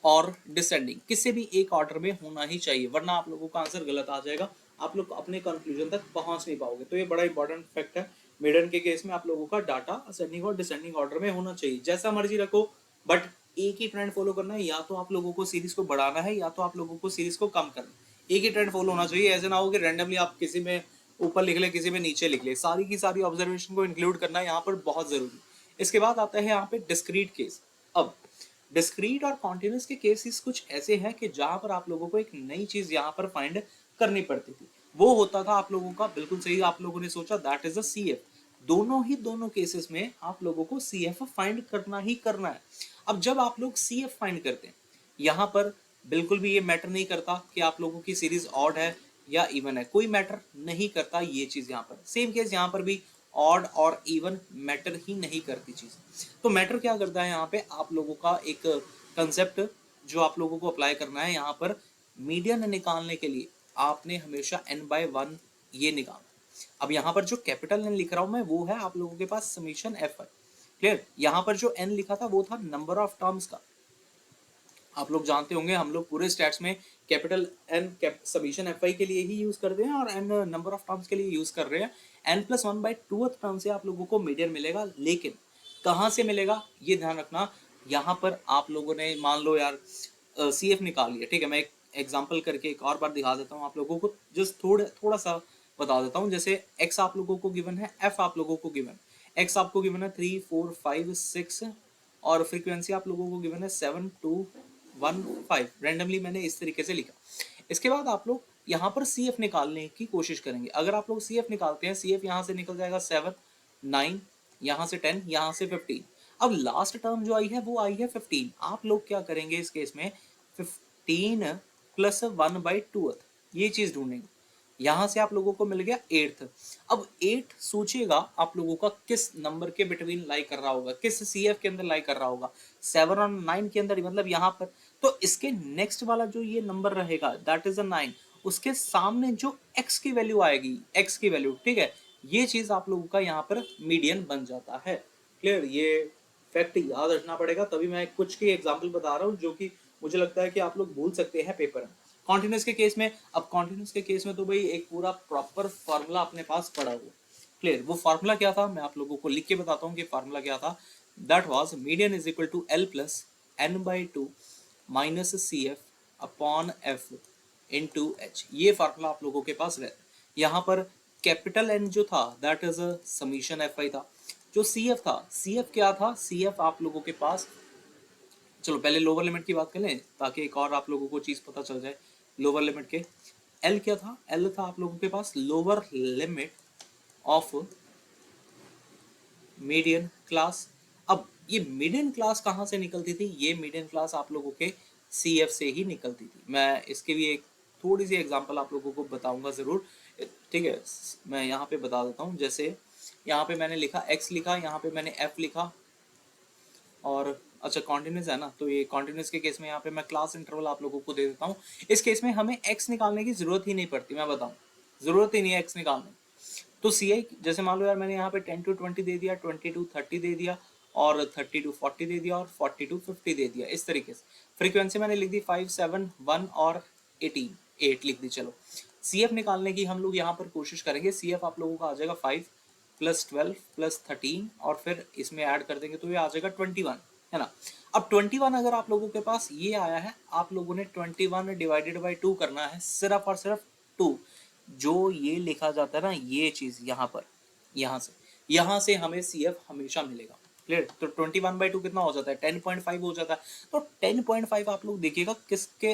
और डिसेंडिंग किसी भी एक ऑर्डर में होना ही चाहिए, वरना आप लोगों का आंसर गलत आ जाएगा, आप लोग अपने कंक्लूजन तक पहुंच नहीं पाओगे। तो ये बड़ा इंपॉर्टेंट फैक्ट है। मिडन के केस में आप लोगों का डाटा असेंडिंग और डिसेंडिंग ऑर्डर में होना चाहिए, जैसा मर्जी रखो, बट एक ही ट्रेंड फॉलो करना है। या तो आप लोगों को सीरीज को बढ़ाना है या तो आप लोगों को सीरीज को कम करना है। एक ही ट्रेंड फॉलो होना चाहिए, ऐसे ना हो कि रैंडमली आप किसी में ऊपर लिख ले किसी में नीचे लिख ले, सारी की सारी ऑब्जर्वेशन को इंक्लूड करना यहाँ पर बहुत जरूरी। इसके बाद आता है यहाँ पे डिस्क्रीट केस। अब डिस्क्रीट और कॉन्टिन्यूस के केसेस कुछ ऐसे हैं कि जहां पर आप लोगों को एक नई चीज यहां पर फाइंड करनी पड़ती थी। वो होता था आप लोगों का, बिल्कुल सही आप लोगों ने सोचा, दैट इज अ सीएफ। दोनों केसेस में आप लोगों को सीएफ फाइंड करना ही करना है। अब जब आप लोग सीएफ फाइंड करते हैं, यहां पर बिल्कुल भी ये मैटर नहीं करता कि आप लोगों की सीरीज ऑड है या इवन है, कोई मैटर नहीं करता ये चीज। यहाँ पर सेम केस, यहाँ पर भी ऑड और इवन मैटर ही नहीं करती चीज। तो मैटर क्या करता है यहाँ पे, आप लोगों का एक कंसेप्ट जो आप लोगों को अप्लाई करना है यहाँ पर, मीडियन निकालने के लिए आपने हमेशा n/1 ये निकालना। अब यहाँ पर जो कैपिटल N लिख रहा हूं मैं, वो है आप लोगों के पास समीशन f है। क्लियर? यहाँ पर जो n लिखा था वो था नंबर ऑफ टर्म्स का। आप लोग जानते होंगे, हम लोग पूरे स्टैट्स में capital N summation F I के लिए ही यूज करते हैं और n नंबर ऑफ टर्म्स के लिए यूज कर रहे हैं। n+1/2 टर्म से आप लोगों को मीडियन मिलेगा, लेकिन कहाँ से मिलेगा ये ध्यान रखना। यहाँ पर आप लोगों ने मान लो यार सी एफ निकाल लिया, ठीक है, मैं एक एग्जाम्पल करके एक और बार दिखा देता हूँ आप लोगों को, जस्ट थोड़ा सा बता देता हूँ। जैसे x आप लोगों को गिवन है, f आप लोगों को गिवन, x आपको गिवन है 3 4 5 6 और फ्रीक्वेंसी आप लोगों को गिवन है 7 2 1 5। रैंडमली मैंने इस तरीके से लिखा। इसके बाद आप लोग यहाँ पर सी एफ निकालने की कोशिश करेंगे। अगर आप लोग सी एफ निकालते हैं, सी एफ यहाँ से निकल जाएगा 7 9, यहाँ से 10, यहाँ से 15। अब लास्ट टर्म जो आई है वो आई है 15। आप लोग क्या करेंगे इस केस में, 15 + 1/2 ये चीज ढूंढेंगे। यहां से आप लोगों को मिल गया 8th। अब 8 सोचिएगा आप लोगों का किस नंबर के बिटवीन लाई कर रहा होगा, किस सीएफ के अंदर लाई कर रहा होगा, 7 और 9 के अंदर, मतलब यहाँ पर। तो इसके नेक्स्ट वाला जो ये नंबर रहेगा दैट इज अ 9, उसके सामने जो x की वैल्यू आएगी, x की वैल्यू, ठीक है, ये चीज आप लोगों का यहाँ पर मीडियन बन जाता है। क्लियर? ये फैक्ट याद रखना पड़ेगा, तभी मैं कुछ की एग्जाम्पल बता रहा हूँ जो कि मुझे लगता है कि आप लोग भूल सकते हैं पेपर में। कॉन्टिन्यूस के केस में, अब कॉन्टिन्यूस के केस में तो भाई एक पूरा प्रॉपर फॉर्मूला अपने पास पड़ा हुआ। क्लियर? वो फॉर्मूला क्या था मैं आप लोगों को लिख के बताता हूँ कि फॉर्मूला क्या था। That was median is equal to L + n/2 - CF upon F into H। ये फॉर्मूला आप लोगों के पास रहता है। यहाँ पर कैपिटल N जो था that is a summation FI था। जो CF था, CF क्या था, CF आप लोगों के पास, चलो पहले लोअर लिमिट की बात कर लें ताकि एक और आप लोगों को चीज पता चल जाए। लोअर लिमिट के एल क्या था, एल था आप लोगों के पास lower limit of median class. अब ये मीडियन क्लास कहाँ से निकलती थी, ये मीडियन क्लास आप लोगों के सीएफ से ही निकलती थी। मैं इसके भी एक थोड़ी सी एग्जांपल आप लोगों को बताऊंगा जरूर, ठीक है। मैं यहाँ पे बता देता हूँ, जैसे यहाँ पे मैंने लिखा x लिखा, यहाँ पे मैंने f लिखा, और अच्छा कॉन्टिन्यूस है ना, तो ये कॉन्टिन्यूस के केस में यहाँ पे मैं क्लास इंटरवल आप लोगों को दे देता हूँ। इस केस में हमें x निकालने की जरूरत ही नहीं पड़ती, मैं बताऊँ, जरूरत ही नहीं है x निकालने। तो सी आई, जैसे मान लो यार मैंने यहाँ पे 10 to 20 दे दिया, 20 to 30 दे दिया, और 30 to 40 दे दिया, और 40 to 50 दे दिया, इस तरीके से। फ्रीक्वेंसी मैंने लिख दी 5 7 1 और 18 8 लिख दी। चलो सी एफ निकालने की हम लोग यहाँ पर कोशिश करेंगे। सी एफ आप लोगों का आ जाएगा 5 + 12 + 13, और फिर इसमें ऐड कर देंगे तो ये आ जाएगा 21, है ना। अब 21 अगर आप लोगों के पास ये आया है, आप लोगों ने 21 डिवाइडेड बाई 2 करना है, सिर्फ और सिर्फ 2। जो ये लिखा जाता है ना ये चीज यहाँ पर, यहाँ से हमें CF हमेशा मिलेगा। क्लियर? तो 21/2 कितना हो जाता है, 10.5 हो जाता है। तो 10.5 आप लोग देखिएगा किसके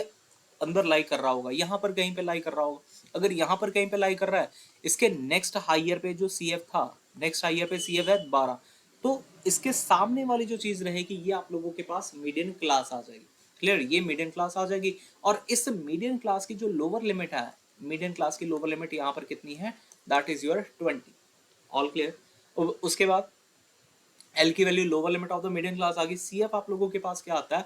अंदर लाई कर रहा होगा, यहाँ पर कहीं पे लाई कर रहा होगा। अगर यहाँ पर कहीं पे लाई कर रहा है, इसके नेक्स्ट हाइयर पे जो CF था, नेक्स्ट हाइयर पे CF है 12, तो इसके सामने वाली जो चीज रहेगी ये आप लोगों के पास मीडियन क्लास आ जाएगी। क्लियर? ये मीडियन क्लास आ जाएगी, और इस मीडियन क्लास की जो लोअर लिमिट है, मीडियन क्लास की लोअर लिमिट यहाँ पर कितनी है, that is your 20। All clear? उसके बाद एल की value lower limit of the median class आ गई। सी एफ आप लोगों के पास क्या आता है,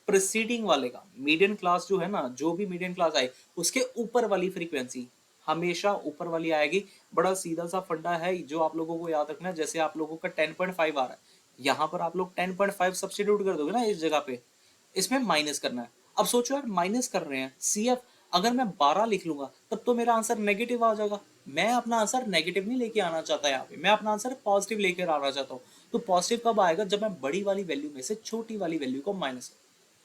प्रीसीडिंग वाले का, मीडियन क्लास जो है ना, जो भी मीडियन क्लास आई उसके ऊपर वाली फ्रीक्वेंसी हमेशा ऊपर वाली आएगी। बड़ा सीधा सा फंडा है जो आप लोगों को याद रखना है। जैसे आप लोगों का 10.5 आ रहा है, यहाँ पर आप लोग 10.5 सब्स्टिट्यूट कर दोगे ना इस जगह पे, इसमें माइनस करना है। अब सोचो यार, माइनस कर रहे हैं सी एफ, अगर मैं 12 लिख लूंगा तब तो मेरा आंसर नेगेटिव आ जाएगा। मैं अपना आंसर नेगेटिव नहीं लेके आना चाहता, यहाँ पे मैं अपना आंसर पॉजिटिव लेकर आना चाहता हूँ। तो पॉजिटिव कब आएगा, जब मैं बड़ी वाली वैल्यू में से छोटी वाली वैल्यू को माइनस।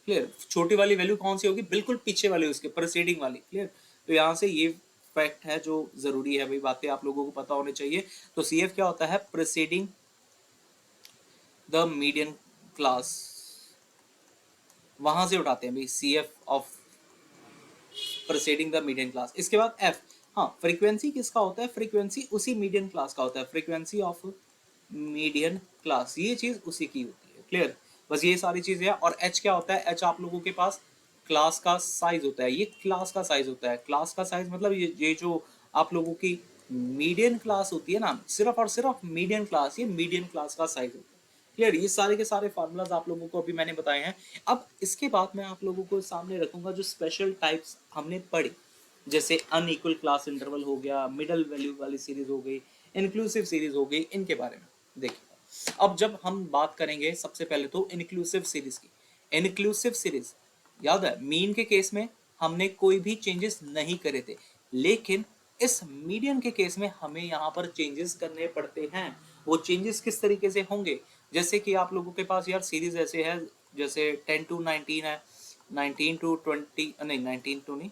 क्लियर, छोटी वाली वैल्यू कौन सी होगी, बिल्कुल पीछे वाली, उसके प्रीसीडिंग वाली। क्लियर, तो यहाँ से ये फैक्ट है जो जरूरी है भाई, बातें आप लोगों को पता होनी चाहिए। तो सी एफ क्या होता है, प्रीसीडिंग द मीडियन क्लास, वहां से उठाते हैं भाई C F of preceding the median class. इसके बाद एफ, हाँ फ्रीक्वेंसी किसका होता है, फ्रीक्वेंसी उसी मीडियन क्लास का होता है, फ्रीक्वेंसी ऑफ मीडियन क्लास, ये चीज उसी की होती है। क्लियर, बस ये सारी चीजें हैं। और एच क्या होता है, एच आप लोगों के पास क्लास का साइज होता है, ये क्लास का साइज होता है। क्लास का साइज मतलब ये जो आप लोगों की मीडियन क्लास होती है ना, सिर्फ और सिर्फ मीडियन क्लास, ये मीडियन क्लास का साइज होता है। क्लियर, ये सारे के सारे फार्मूलाज आप लोगों को अभी मैंने बताए हैं। अब इसके बाद मैं आप लोगों को सामने रखूंगा जो स्पेशल टाइप्स हमने पढ़ी, जैसे अनइक्वल क्लास इंटरवल हो गया, मिडल वैल्यू वाली सीरीज हो गई, इंक्लूसिव सीरीज हो गई, इनके बारे में देखिए। अब जब हम बात करेंगे सबसे पहले तो इंक्लूसिव सीरीज की। इंक्लूसिव सीरीज याद है, मीन के केस में हमने कोई भी चेंजेस नहीं करे थे, लेकिन इस मीडियन के केस में हमें यहाँ पर चेंजेस करने पड़ते हैं। वो चेंजेस किस तरीके से होंगे, जैसे कि आप लोगों के पास यार सीरीज ऐसे है, जैसे 10 to 19 है, 19 to 20 नहीं, 19 to नहीं,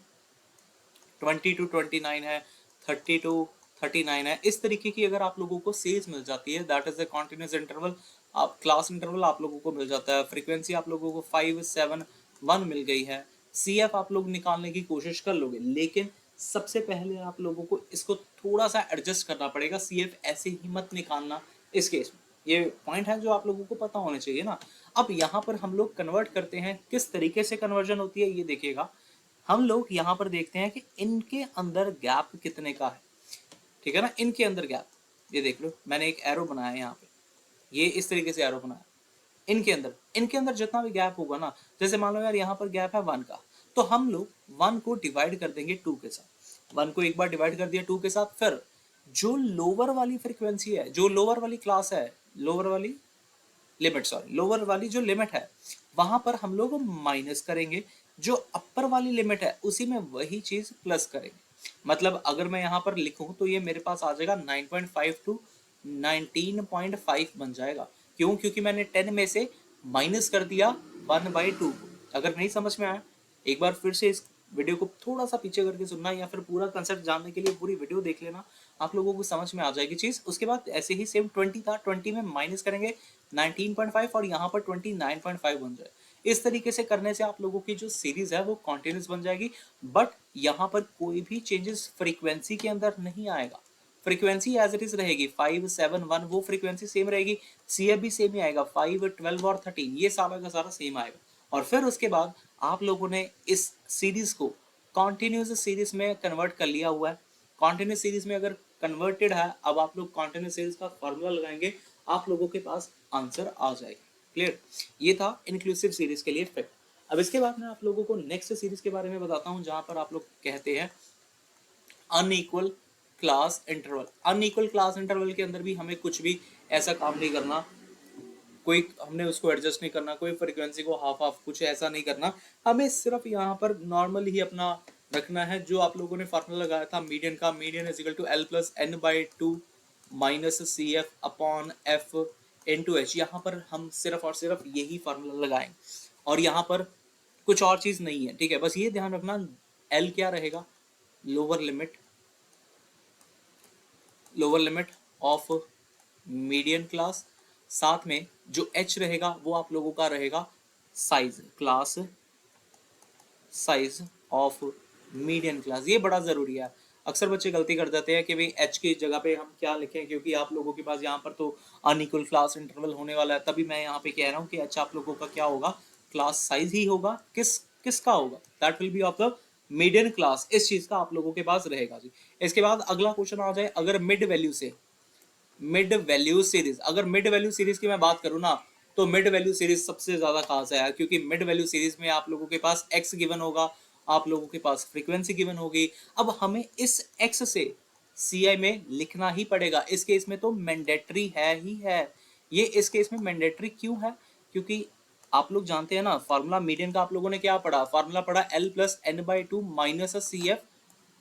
20 to 29 है, 30 to 39 है। इस तरीके की अगर आप लोगों को सीरीज मिल जाती है, that is the continuous interval. आप क्लास इंटरवल आप लोगों को मिल जाता है, फ्रीक्वेंसी आप लोगों को 5 7 1 मिल गई है, सी एफ आप लोग निकालने की कोशिश कर लोगे, लेकिन सबसे पहले आप लोगों को इसको थोड़ा सा एडजस्ट करना पड़ेगा। सी एफ ऐसे ही मत निकालना इस केस में, ये पॉइंट है जो आप लोगों को पता होने चाहिए ना। अब यहाँ पर हम लोग कन्वर्ट करते हैं, किस तरीके से कन्वर्जन होती है ये देखिएगा। हम लोग यहाँ पर देखते हैं कि इनके अंदर गैप कितने का है, ठीक है ना, इनके अंदर गैप, ये देख लो मैंने एक एरो बनाया है यहाँ पे, ये इस तरीके से एरो बनाया। इनके अंदर जितना भी गैप होगा ना, जैसे मान लो यार यहाँ पर गैप है 1 का, तो हम लोग 1 को डिवाइड कर देंगे 2 के साथ। 1 को एक बार डिवाइड कर दिया 2 के साथ, फिर जो लोअर वाली फ्रीक्वेंसी है, जो लोअर वाली क्लास है, लोअर वाली लिमिट, सॉरी लोअर वाली जो लिमिट है, वहां पर हम लोग माइनस करेंगे, जो अपर वाली लिमिट है उसी में वही चीज प्लस करेंगे। मतलब अगर मैं यहाँ पर लिखूं तो ये मेरे पास आ जाएगा 9.5 टू 19.5 बन जाएगा। क्यों, क्योंकि मैंने 10 में से माइनस कर दिया 1/2। अगर नहीं समझ में आया, एक बार फिर से इस वीडियो को थोड़ा सा पीछे करके सुनना, या फिर पूरा कंसेप्ट जानने के लिए पूरी वीडियो देख लेना, आप लोगों को समझ में आ जाएगी चीज। उसके बाद ऐसे ही सेम 20 था, 20 में माइनस करेंगे 19.5 और यहाँ पर 29.5 बन जाए। इस तरीके से करने से आप लोगों की जो सीरीज है वो कॉन्टिन्यूस बन जाएगी, बट यहाँ पर कोई भी चेंजेस फ्रीक्वेंसी के अंदर नहीं आएगा। फ्रीक्वेंसी एज इट इज रहेगी 5 7 1, वो फ्रीक्वेंसी सेम रहेगी। सी एफ भी सेम ही आएगा, 5 12 और 13, ये सारा का सारा सेम आएगा। और फिर उसके बाद आप लोगों ने इस सीरीज को कॉन्टिन्यूस सीरीज में कन्वर्ट कर लिया हुआ है। कॉन्टिन्यूस सीरीज में अगर कन्वर्टेड है, अब आप लोग कॉन्टिन्यूस सीरीज का फॉर्मूला लगाएंगे, आप लोगों के पास आंसर आ जाएगा। क्लियर, ये था इंक्लूसिव सीरीज के लिए फैक्ट। अब इसके बाद मैं आप लोगों को नेक्स्ट सीरीज के बारे में बताता हूं, जहां पर आप लोग कहते हैं unequal class interval. Unequal class interval के अंदर भी हमें कुछ भी ऐसा काम नहीं करना, कोई हमने उसको एडजस्ट नहीं करना, कोई फ्रीक्वेंसी को हाफ हाफ कुछ ऐसा नहीं करना, हमें सिर्फ यहाँ पर नॉर्मल ही अपना रखना है। जो आप लोगों ने फार्मूला लगाया था मीडियन का, median is equal to L plus N/2 minus C F upon F into H, यहाँ पर हम सिर्फ और सिर्फ यही फार्मूला लगाएंगे, और यहाँ पर कुछ और चीज नहीं है, ठीक है। बस ये ध्यान रखना, L क्या रहेगा, lower limit, lower limit of median class, साथ में जो H रहेगा वो आप लोगों का रहेगा size, class size of median class. ये बड़ा जरूरी है, अक्सर बच्चे गलती कर जाते हैं कि भाई H की जगह पे हम क्या लिखें, क्योंकि आप लोगों के पास यहाँ पर तो अनइक्वल क्लास इंटरवल होने वाला है, तभी मैं यहाँ पे कह रहा हूँ कि H आप लोगों का क्या होगा, क्लास साइज ही होगा। किसका होगा, that will be of the median class, इस चीज का आप लोगों के पास रहेगा जी। इसके बाद अगला क्वेश्चन आ जाए, अगर मिड वैल्यू से मिड वैल्यू सीरीज। अगर मिड वैल्यू सीरीज की मैं बात करूँ ना, तो मिड वैल्यू सीरीज सबसे ज्यादा खास है यार, क्योंकि मिड वैल्यू सीरीज में आप लोगों के पास एक्स गिवन होगा, आप लोगों के पास फ्रीक्वेंसी गिवन होगी। अब हमें इस एक्स से सी आई में लिखना ही पड़ेगा। इस केस में तो मैंडेटरी है ही है। ये इस केस में मैंडेटरी क्यों है? क्योंकि आप लोग जानते हैं ना, फार्मूला मीडियन का आप लोगों ने क्या पढ़ा? फार्मूला पढ़ा L plus N by two minus C F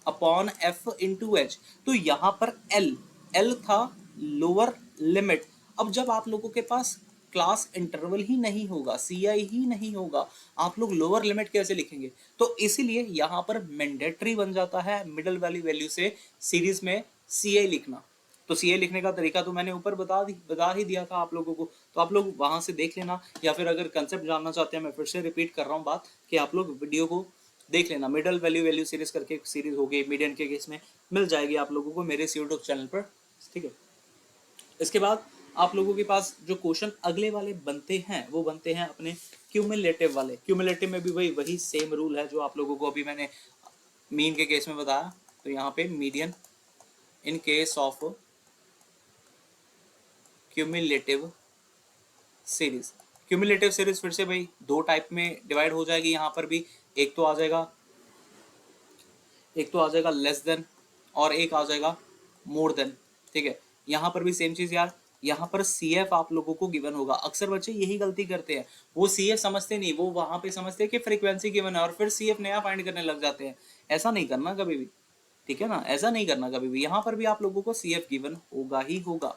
upon F into H. तो यहां पर एल, एल था लोअर लिमिट। अब जब आप लोगों के पास क्लास इंटरवल ही नहीं होगा, सी आई ही नहीं होगा, आप लोग लोअर लिमिट कैसे लिखेंगे? तो इसीलिए यहां पर मैंडेटरी बन जाता है मिडल वाली वैल्यू से सीरीज में सी आई लिखना। तो सी आई लिखने का तरीका तो मैंने ऊपर बता ही दिया था आप लोगों को, तो आप लोग वहां से देख लेना, या फिर अगर कंसेप्ट जानना चाहते हैं, मैं फिर से रिपीट कर रहा हूँ बात, कि आप लोग वीडियो को देख लेना। मिडल वैल्यू वैल्यू सीरीज करके एक सीरीज होगी, मीडियन के केस में मिल जाएगी आप लोगों को मेरे यूट्यूब चैनल पर, ठीक है। इसके बाद आप लोगों के पास जो क्वेश्चन अगले वाले बनते हैं, वो बनते हैं अपने क्यूमुलेटिव वाले। क्यूमुलेटिव में भी वही सेम रूल है जो आप लोगों को अभी मैंने मीन के केस में बताया। तो यहाँ पे median in case of cumulative series, cumulative series फिर से भाई दो टाइप में डिवाइड हो जाएगी यहाँ पर भी। एक तो आ जाएगा लेस देन, और एक आ जाएगा मोर देन, ठीक है। यहाँ पर भी सेम चीज यार, यहाँ पर सी एफ आप लोगों को गिवन होगा। अक्सर बच्चे यही गलती करते हैं, वो सी एफ समझते नहीं, वो वहां पे समझते हैं कि फ्रीक्वेंसी गिवन है और फिर सी एफ नया फाइंड करने लग जाते हैं। ऐसा नहीं करना कभी भी, ठीक है ना, ऐसा नहीं करना कभी भी। यहाँ पर भी आप लोगों को सी एफ गिवन होगा ही होगा।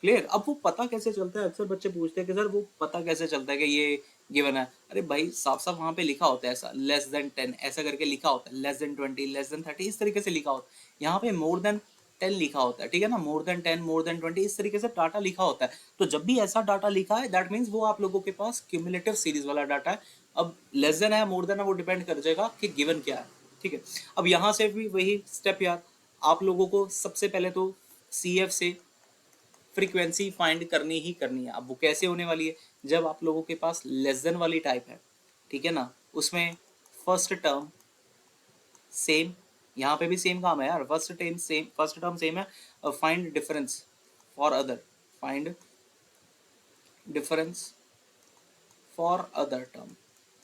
क्लियर? अब वो पता कैसे चलता है? अक्सर बच्चे पूछते हैं कि सर वो पता कैसे चलता है कि ये गिवन है। अरे भाई साफ साफ वहां पे लिखा होता है, ऐसा लेस देन 10 ऐसा करके लिखा होता है, लेस देन 20, लेस देन 30 इस तरीके से लिखा होता है। यहाँ पे मोर देन 10 लिखा होता है, ठीक है ना, मोर देन 10, मोर देन 20 इस तरीके से डाटा लिखा होता है। तो जब भी ऐसा डाटा लिखा है, दैट मीन्स वो आप लोगों के पास क्यूमुलेटिव सीरीज वाला डाटा है। अब लेस देन है मोर देन है, वो डिपेंड कर जाएगा कि गिवन क्या है, ठीक है। अब यहाँ से भी वही स्टेप यार, आप लोगों को सबसे पहले तो सी एफ से फ्रीक्वेंसी फाइंड करनी ही करनी है। अब वो कैसे होने वाली है? जब आप लोगों के पास लेस देन वाली टाइप है, ठीक है ना, उसमें फर्स्ट टर्म सेम, यहाँ पे भी सेम काम है यार, फर्स्ट टर्म सेम है। Find difference for other, find difference for other term,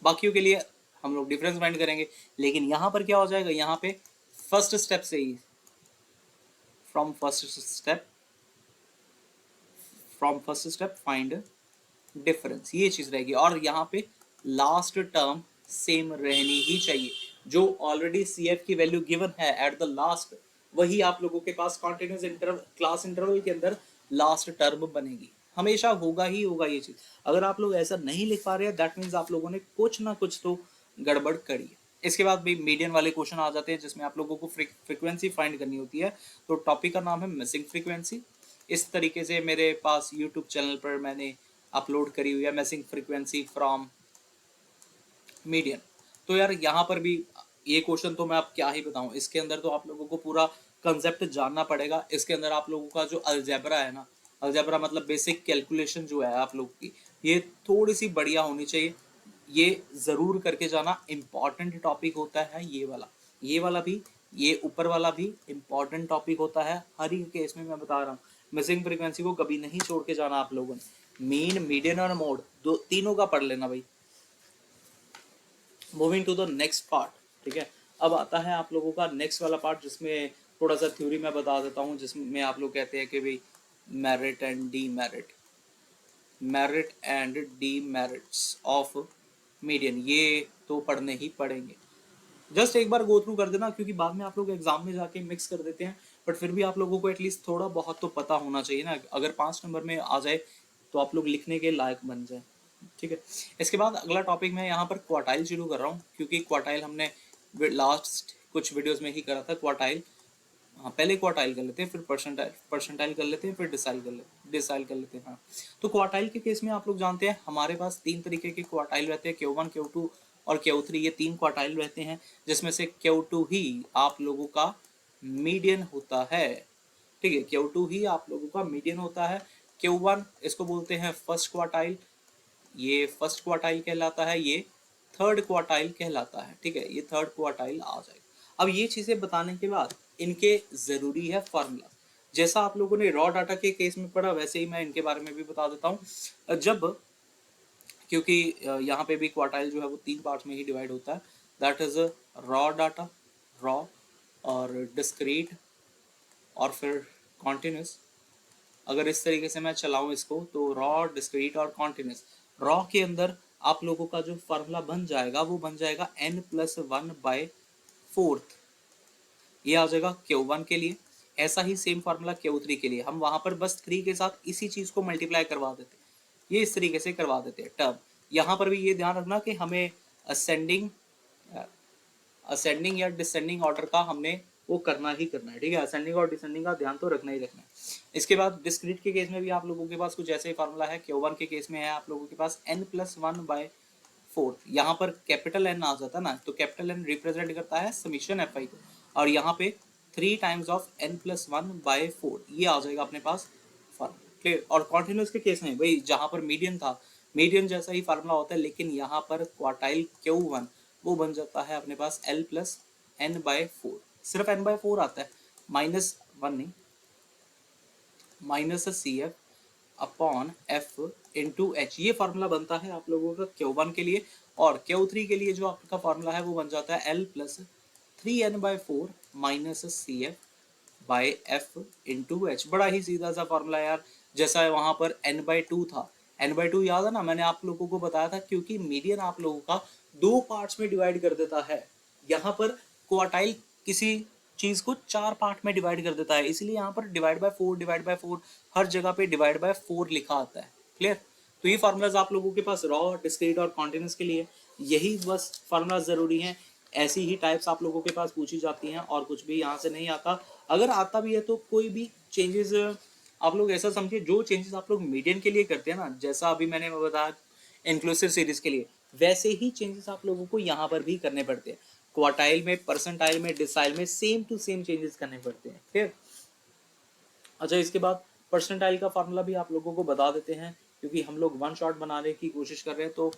बाकियों के लिए हम लोग डिफरेंस फाइंड करेंगे। लेकिन यहाँ पर क्या हो जाएगा? यहाँ पे फर्स्ट स्टेप से ही, from first step, from first step find difference, ये चीज रहेगी। और यहाँ पे लास्ट टर्म सेम रहनी ही चाहिए। जो ऑलरेडी सी एफ की वैल्यू गिवन है एट द लास्ट, वही आप लोगों के पास कॉन्टिन्यूस इंटरवल, क्लास इंटरवल के अंदर लास्ट टर्म बनेगी, हमेशा होगा ही होगा ये चीज। अगर आप लोग ऐसा नहीं लिख पा रहे हैं, दैट मीन्स आप लोगों ने कुछ ना कुछ तो गड़बड़ करी है। इसके बाद भी मीडियन वाले क्वेश्चन आ जाते हैं, जिसमें आप लोगों को फ्रीक्वेंसी फाइंड करनी होती है। तो टॉपिक का नाम है मिसिंग फ्रीक्वेंसी। इस तरीके से मेरे पास यूट्यूब चैनल पर मैंने अपलोड करी हुई है, मिसिंग फ्रीक्वेंसी फ्रॉम मीडियन। तो यार यहाँ पर भी ये क्वेश्चन तो मैं आप क्या ही बताऊं, इसके अंदर तो आप लोगों को पूरा कंसेप्ट जानना पड़ेगा। इसके अंदर आप लोगों का जो अलजेब्रा है ना, अलजेब्रा मतलब बेसिक कैलकुलेशन जो है आप लोगों की, ये थोड़ी सी बढ़िया होनी चाहिए। ये जरूर करके जाना, इम्पॉर्टेंट टॉपिक होता है ये वाला भी, ये ऊपर वाला भी इम्पॉर्टेंट टॉपिक होता है हर एक केस में। मैं बता रहा हूँ, मिसिंग फ्रीक्वेंसी को कभी नहीं छोड़ के जाना आप लोगों ने। मीन, मीडियन और मोड, दो तीनों का पढ़ लेना भाई। Moving to the next part, ठीक है। अब आता है आप लोगों का नेक्स्ट वाला पार्ट, जिसमें थोड़ा सा थ्योरी मैं बता देता हूँ, जिसमें आप लोग कहते हैं कि भाई merit and D merit, merit and D merits of median, ये तो पढ़ने ही पड़ेंगे। जस्ट एक बार गो थ्रू कर देना, क्योंकि बाद में आप लोग एग्जाम में जाके मिक्स कर देते हैं। बट फिर भी आप लोगों को एटलीस्ट थोड़ा बहुत तो पता होना चाहिए ना, अगर 5 नंबर में आ जाए तो आप लोग लिखने के लायक बन जाए, ठीक है। इसके बाद अगला टॉपिक मैं यहाँ पर क्वार्टाइल शुरू कर रहा हूँ, क्योंकि क्वार्टाइल हमने लास्ट कुछ वीडियोस में ही करा था क्वार्टाइल। हाँ, पहले क्वार्टाइल कर लेते हैं, फिर परसेंटाइल कर लेते हैं, फिर डिसाइल कर लेते हैं। हाँ, तो क्वार्टाइल के केस में आप लोग जानते हैं हमारे पास 3 तरीके के क्वार्टाइल रहते हैं, Q1, Q2 और Q3, ये 3 क्वार्टाइल रहते हैं, जिसमें से Q2 ही आप लोगों का मीडियन होता है, ठीक है। Q2 ही आप लोगों का मीडियन होता है। Q1 इसको बोलते हैं फर्स्ट क्वार्टाइल, ये फर्स्ट क्वार्टाइल कहलाता है, ये थर्ड क्वार्टाइल कहलाता है, ठीक है, ये थर्ड क्वार्टाइल आ जाएगा। अब ये चीजें बताने के बाद इनके जरूरी है फार्मूला। जैसा आप लोगों ने रॉ डाटा के केस में पढ़ा वैसे ही मैं इनके बारे में भी बता देता हूँ। जब क्योंकि यहाँ पे भी क्वार्टाइल जो है वो 3 पार्ट्स में ही डिवाइड होता है, that is raw data, raw और डिस्क्रीट और फिर कॉन्टिन्यूस। अगर इस तरीके से मैं चलाऊं इसको तो रॉ, डिस्क्रीट और कॉन्टिन्यूस। रॉ के अंदर आप लोगों का जो फार्मूला बन जाएगा वो बन जाएगा n+1/4, ये आ जाएगा Q1 के लिए। ऐसा ही सेम फार्मूला Q3 के लिए, हम वहां पर बस 3 के साथ इसी चीज को मल्टीप्लाई करवा देते, ये इस तरीके से करवा देते हैं टर्म। यहाँ पर भी ये ध्यान रखना कि हमें असेंडिंग असेंडिंग या डिसेंडिंग ऑर्डर का हमने वो करना ही करना है, ठीक है। असेंडिंग और डिसेंडिंग का ध्यान तो रखना ही रखना है। इसके बाद डिस्क्रीट के केस में भी आप लोगों के पास कुछ ऐसे ही फार्मूला है। Q1 के केस में है आप लोगों के पास n+1/4, यहाँ पर कैपिटल N आ जाता है ना, तो कैपिटल N रिप्रेजेंट करता है समीशन Fi को, और यहाँ पे 3 टाइम्स ऑफ n+1/4 ये आ जाएगा अपने पास फार्मूला, क्लियर। और कॉन्टिन्यूस के केस में भाई जहाँ पर मीडियन था, मीडियन जैसा ही फार्मूला होता है, लेकिन यहाँ पर क्वार्टाइल Q1 वो बन जाता है अपने पास L+n/4, सिर्फ n/4 आता है, -1 नहीं, -CF upon F into H, ये फार्मूला बनता है आप लोगों का Q1 के लिए। और Q3 के लिए जो आपका फार्मूला है वो बन जाता है L+3n/4 -CF/F इंटू H। बड़ा ही सीधा सा फार्मूला यार, जैसा वहां पर n/2 था, n/2 याद है ना, मैंने आप लोगों को बताया था, क्योंकि मीडियन आप लोगों का 2 पार्ट्स में डिवाइड कर देता है। यहाँ पर क्वार्टाइल किसी चीज को 4 पार्ट में डिवाइड कर देता है, इसलिए यहाँ पर डिवाइड बाय 4 हर जगह पे डिवाइड बाय 4 लिखा आता है, क्लियर। तो ये फार्मूलाज आप लोगों के पास रॉ, डिस्क्रीट और कॉन्टिन्यूस के लिए यही बस फार्मूलाज जरूरी हैं। ऐसी ही टाइप्स आप लोगों के पास पूछी जाती हैं और कुछ भी यहाँ से नहीं आता। अगर आता भी है तो कोई भी चेंजेस आप लोग ऐसा समझिए, जो चेंजेस आप लोग मीडियन के लिए करते हैं ना, जैसा अभी मैंने बताया इंक्लूसिव सीरीज के लिए, वैसे ही चेंजेस आप लोगों को यहाँ पर भी करने पड़ते हैं। क्वार्टाइल में, परसेंटाइल में, डिसाइल में सेम टू सेम चेंजेस करने पड़ते हैं, फिर अच्छा इसके बाद परसेंटाइल का फार्मूला भी आप लोगों को बता देते हैं, क्योंकि हम लोग वन शॉट बनाने की कोशिश कर रहे हैं, तो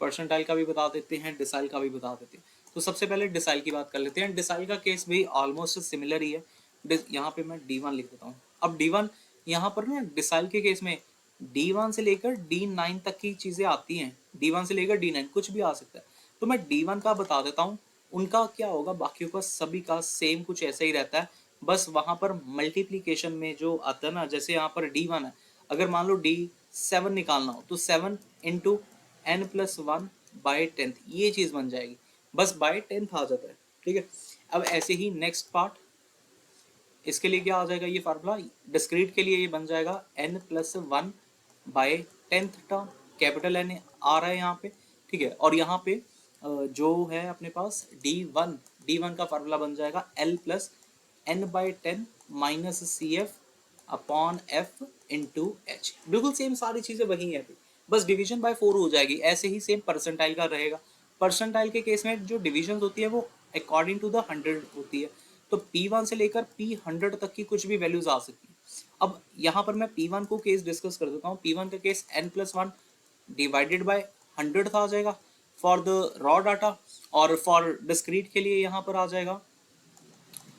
परसेंटाइल का भी बता देते हैं, डिसाइल का भी बता देते हैं। तो सबसे पहले डिसाइल की बात कर लेते हैं। डिसाइल का केस भी ऑलमोस्ट सिमिलर ही है। यहाँ पे मैं D1 लिख देता हूँ। अब D1 यहाँ पर ना डिसाइल के केस में D1 से लेकर D9 तक की चीजें आती हैं, D1 से लेकर D9 कुछ भी आ सकता है, तो मैं D1 का बता देता हूँ। उनका क्या होगा, बाकियों का सभी का सेम कुछ ऐसा ही रहता है, बस वहां पर मल्टीप्लीकेशन में जो आता है ना, जैसे यहाँ पर D1 है, अगर मान लो D7 निकालना हो तो 7 इंटू n+1/10 ये चीज बन जाएगी, बस बाय 10 आ जाता है, ठीक है। अब ऐसे ही नेक्स्ट पार्ट, इसके लिए क्या आ जाएगा ये फार्मूला, डिस्क्रीट के लिए ये बन जाएगा n+1/10 टर्म, कैपिटल N आ रहा है यहाँ पे, ठीक है। और यहाँ पे जो है अपने पास D1 का फार्मूला बन जाएगा L+n/10 -CF/F इंटू H। बिल्कुल सेम सारी चीजें वही है, बस डिवीजन बाय 4 हो जाएगी। ऐसे ही सेम परसेंटाइल का रहेगा। परसेंटाइल के केस में जो डिविजन होती है वो अकॉर्डिंग टू द 100 होती है, तो P1 से लेकर P100 तक की कुछ भी वैल्यूज आ सकती है। अब यहाँ पर मैं P1 को केस डिस्कस कर देता हूँ। P1 का केस n+1 डिवाइडेड बाय 100 था आ जाएगा फॉर द रॉ डाटा, और फॉर डिस्क्रीट के लिए यहाँ पर आ जाएगा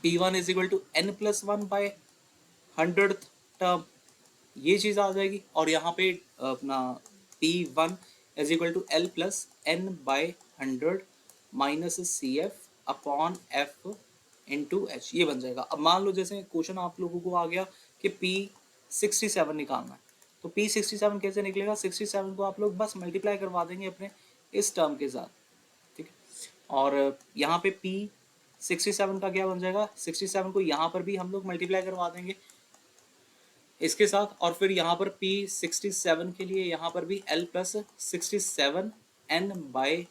P1 is equal to n+1/100 term, ये चीज आ जाएगी। और यहाँ पे अपना P1 is equal to L+n/100 -CF/F into H, ये बन जाएगा। अब मान लो जैसे क्वेश्चन आप लोगों को आ गया कि P67 निकालना है, तो P67 कैसे निकलेगा, 67 को आप लोग बस मल्टीप्लाई करवा देंगे अपने इस टर्म के साथ, ठीक है। और यहाँ पे P67 का क्या बन जाएगा, 67 को यहाँ पर भी हम लोग मल्टीप्लाई करवा देंगे इसके साथ, और फिर यहाँ पर P67 के लिए यहाँ पर भी L+67n/100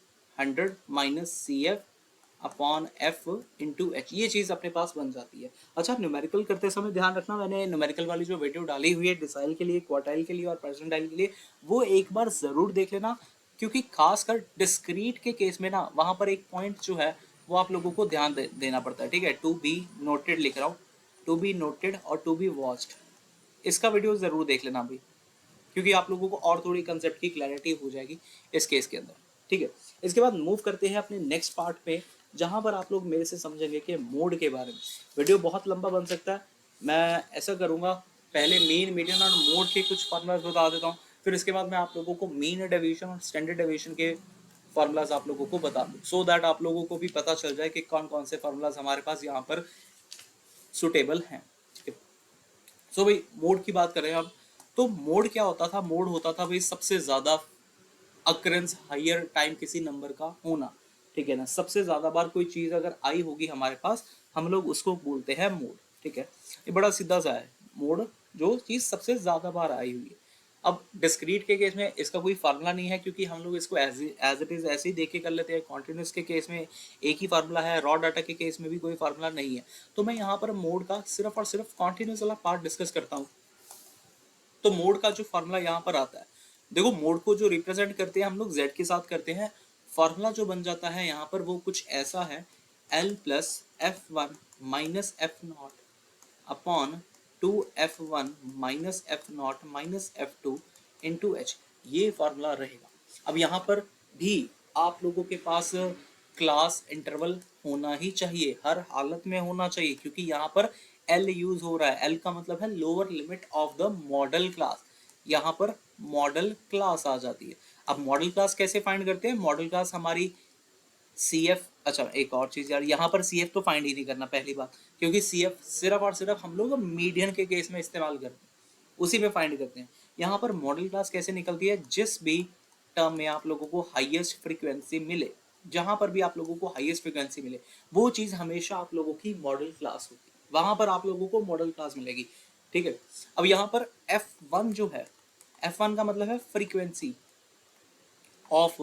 -CF/F इंटू H, ये चीज अपने पास बन जाती है। अच्छा न्यूमेरिकल करते समय ध्यान रखना, मैंने न्यूमेरिकल वाली जो वीडियो डाली हुई है डिसाइल के लिए, क्वार्टाइल के लिए और परसेंटाइल के लिए, वो एक बार जरूर देख लेना, क्योंकि खासकर डिस्क्रीट के केस में ना वहां पर एक पॉइंट जो है वो आप लोगों को ध्यान देना पड़ता है, ठीक है। टू बी नोटेड लिख रहा हूँ, टू बी नोटेड और टू बी वॉच्ड, इसका वीडियो जरूर देख लेना अभी, क्योंकि आप लोगों को और थोड़ी कंसेप्ट की क्लैरिटी हो जाएगी इस केस के अंदर, ठीक है। इसके बाद मूव करते हैं अपने नेक्स्ट पार्ट पे, जहां पर आप लोग मेरे से समझेंगे कि मोड के बारे में। वीडियो बहुत लंबा बन सकता है, मैं ऐसा करूँगा, पहले मीन, मीडियन और मोड के कुछ फार्मूलाज बता देता हूँ, फिर इसके बाद मैं आप लोगों को मीन डेविएशन और स्टैंडर्ड डेविएशन के फार्मूलाज आप लोगों को बता दूँ, सो दैट आप लोगों को भी पता चल जाए कि कौन कौन से फार्मूलाज हमारे पास यहाँ पर सुटेबल हैं। ठीक है, सो भाई मोड की बात करें अब, तो मोड क्या होता था? मोड होता था भाई सबसे ज्यादा अक्रेंस हायर टाइम किसी नंबर का होना, ठीक है ना, सबसे ज्यादा बार कोई चीज अगर आई होगी हमारे पास, हम लोग उसको बोलते हैं मोड। ठीक है, ये बड़ा सीधा सा है, मोड जो चीज सबसे ज्यादा बार आई हुई है। अब डिस्क्रीट के केस में इसका कोई फार्मूला नहीं है, क्योंकि हम लोग इसको एज इट इज ऐसे ही देख के कर लेते हैं। कॉन्टिन्यूस के केस में एक ही फार्मूला है, रॉ डाटा के केस में भी कोई फार्मूला नहीं है। तो मैं यहाँ पर मोड का सिर्फ और सिर्फ कॉन्टिन्यूस वाला पार्ट डिस्कस करता हूँ। तो मोड का जो फार्मूला यहाँ पर आता है, देखो मोड को जो रिप्रेजेंट करते हैं हम लोग जेड के साथ करते हैं। फार्मूला जो बन जाता है यहाँ पर वो कुछ ऐसा है, L plus F one minus F not upon 2f1 minus F not minus F two into H, ये फार्मूला रहेगा। अब यहाँ पर भी आप लोगों के पास क्लास इंटरवल होना ही चाहिए, हर हालत में होना चाहिए, क्योंकि यहाँ पर एल यूज हो रहा है। एल का मतलब है lower limit of the model class, यहाँ पर मॉडल क्लास आ जाती है। अब मॉडल क्लास कैसे फाइंड करते हैं? मॉडल क्लास हमारी सी एफ, अच्छा एक और चीज यार, यहाँ पर सी एफ तो फाइंड ही नहीं करना पहली बात, क्योंकि सी एफ सिर्फ और सिर्फ हम लोग मीडियन के केस में इस्तेमाल करते हैं, उसी में फाइंड करते हैं। यहाँ पर मॉडल क्लास कैसे निकलती है? जिस भी टर्म में आप लोगों को हाईएस्ट फ्रीक्वेंसी मिले, जहां पर भी आप लोगों को हाईएस्ट फ्रीक्वेंसी मिले, वो चीज हमेशा आप लोगों की मॉडल क्लास होगी, वहां पर आप लोगों को मॉडल क्लास मिलेगी। ठीक है, अब यहाँ पर F1 जो है, F1 का मतलब है फ्रीक्वेंसी ऑफ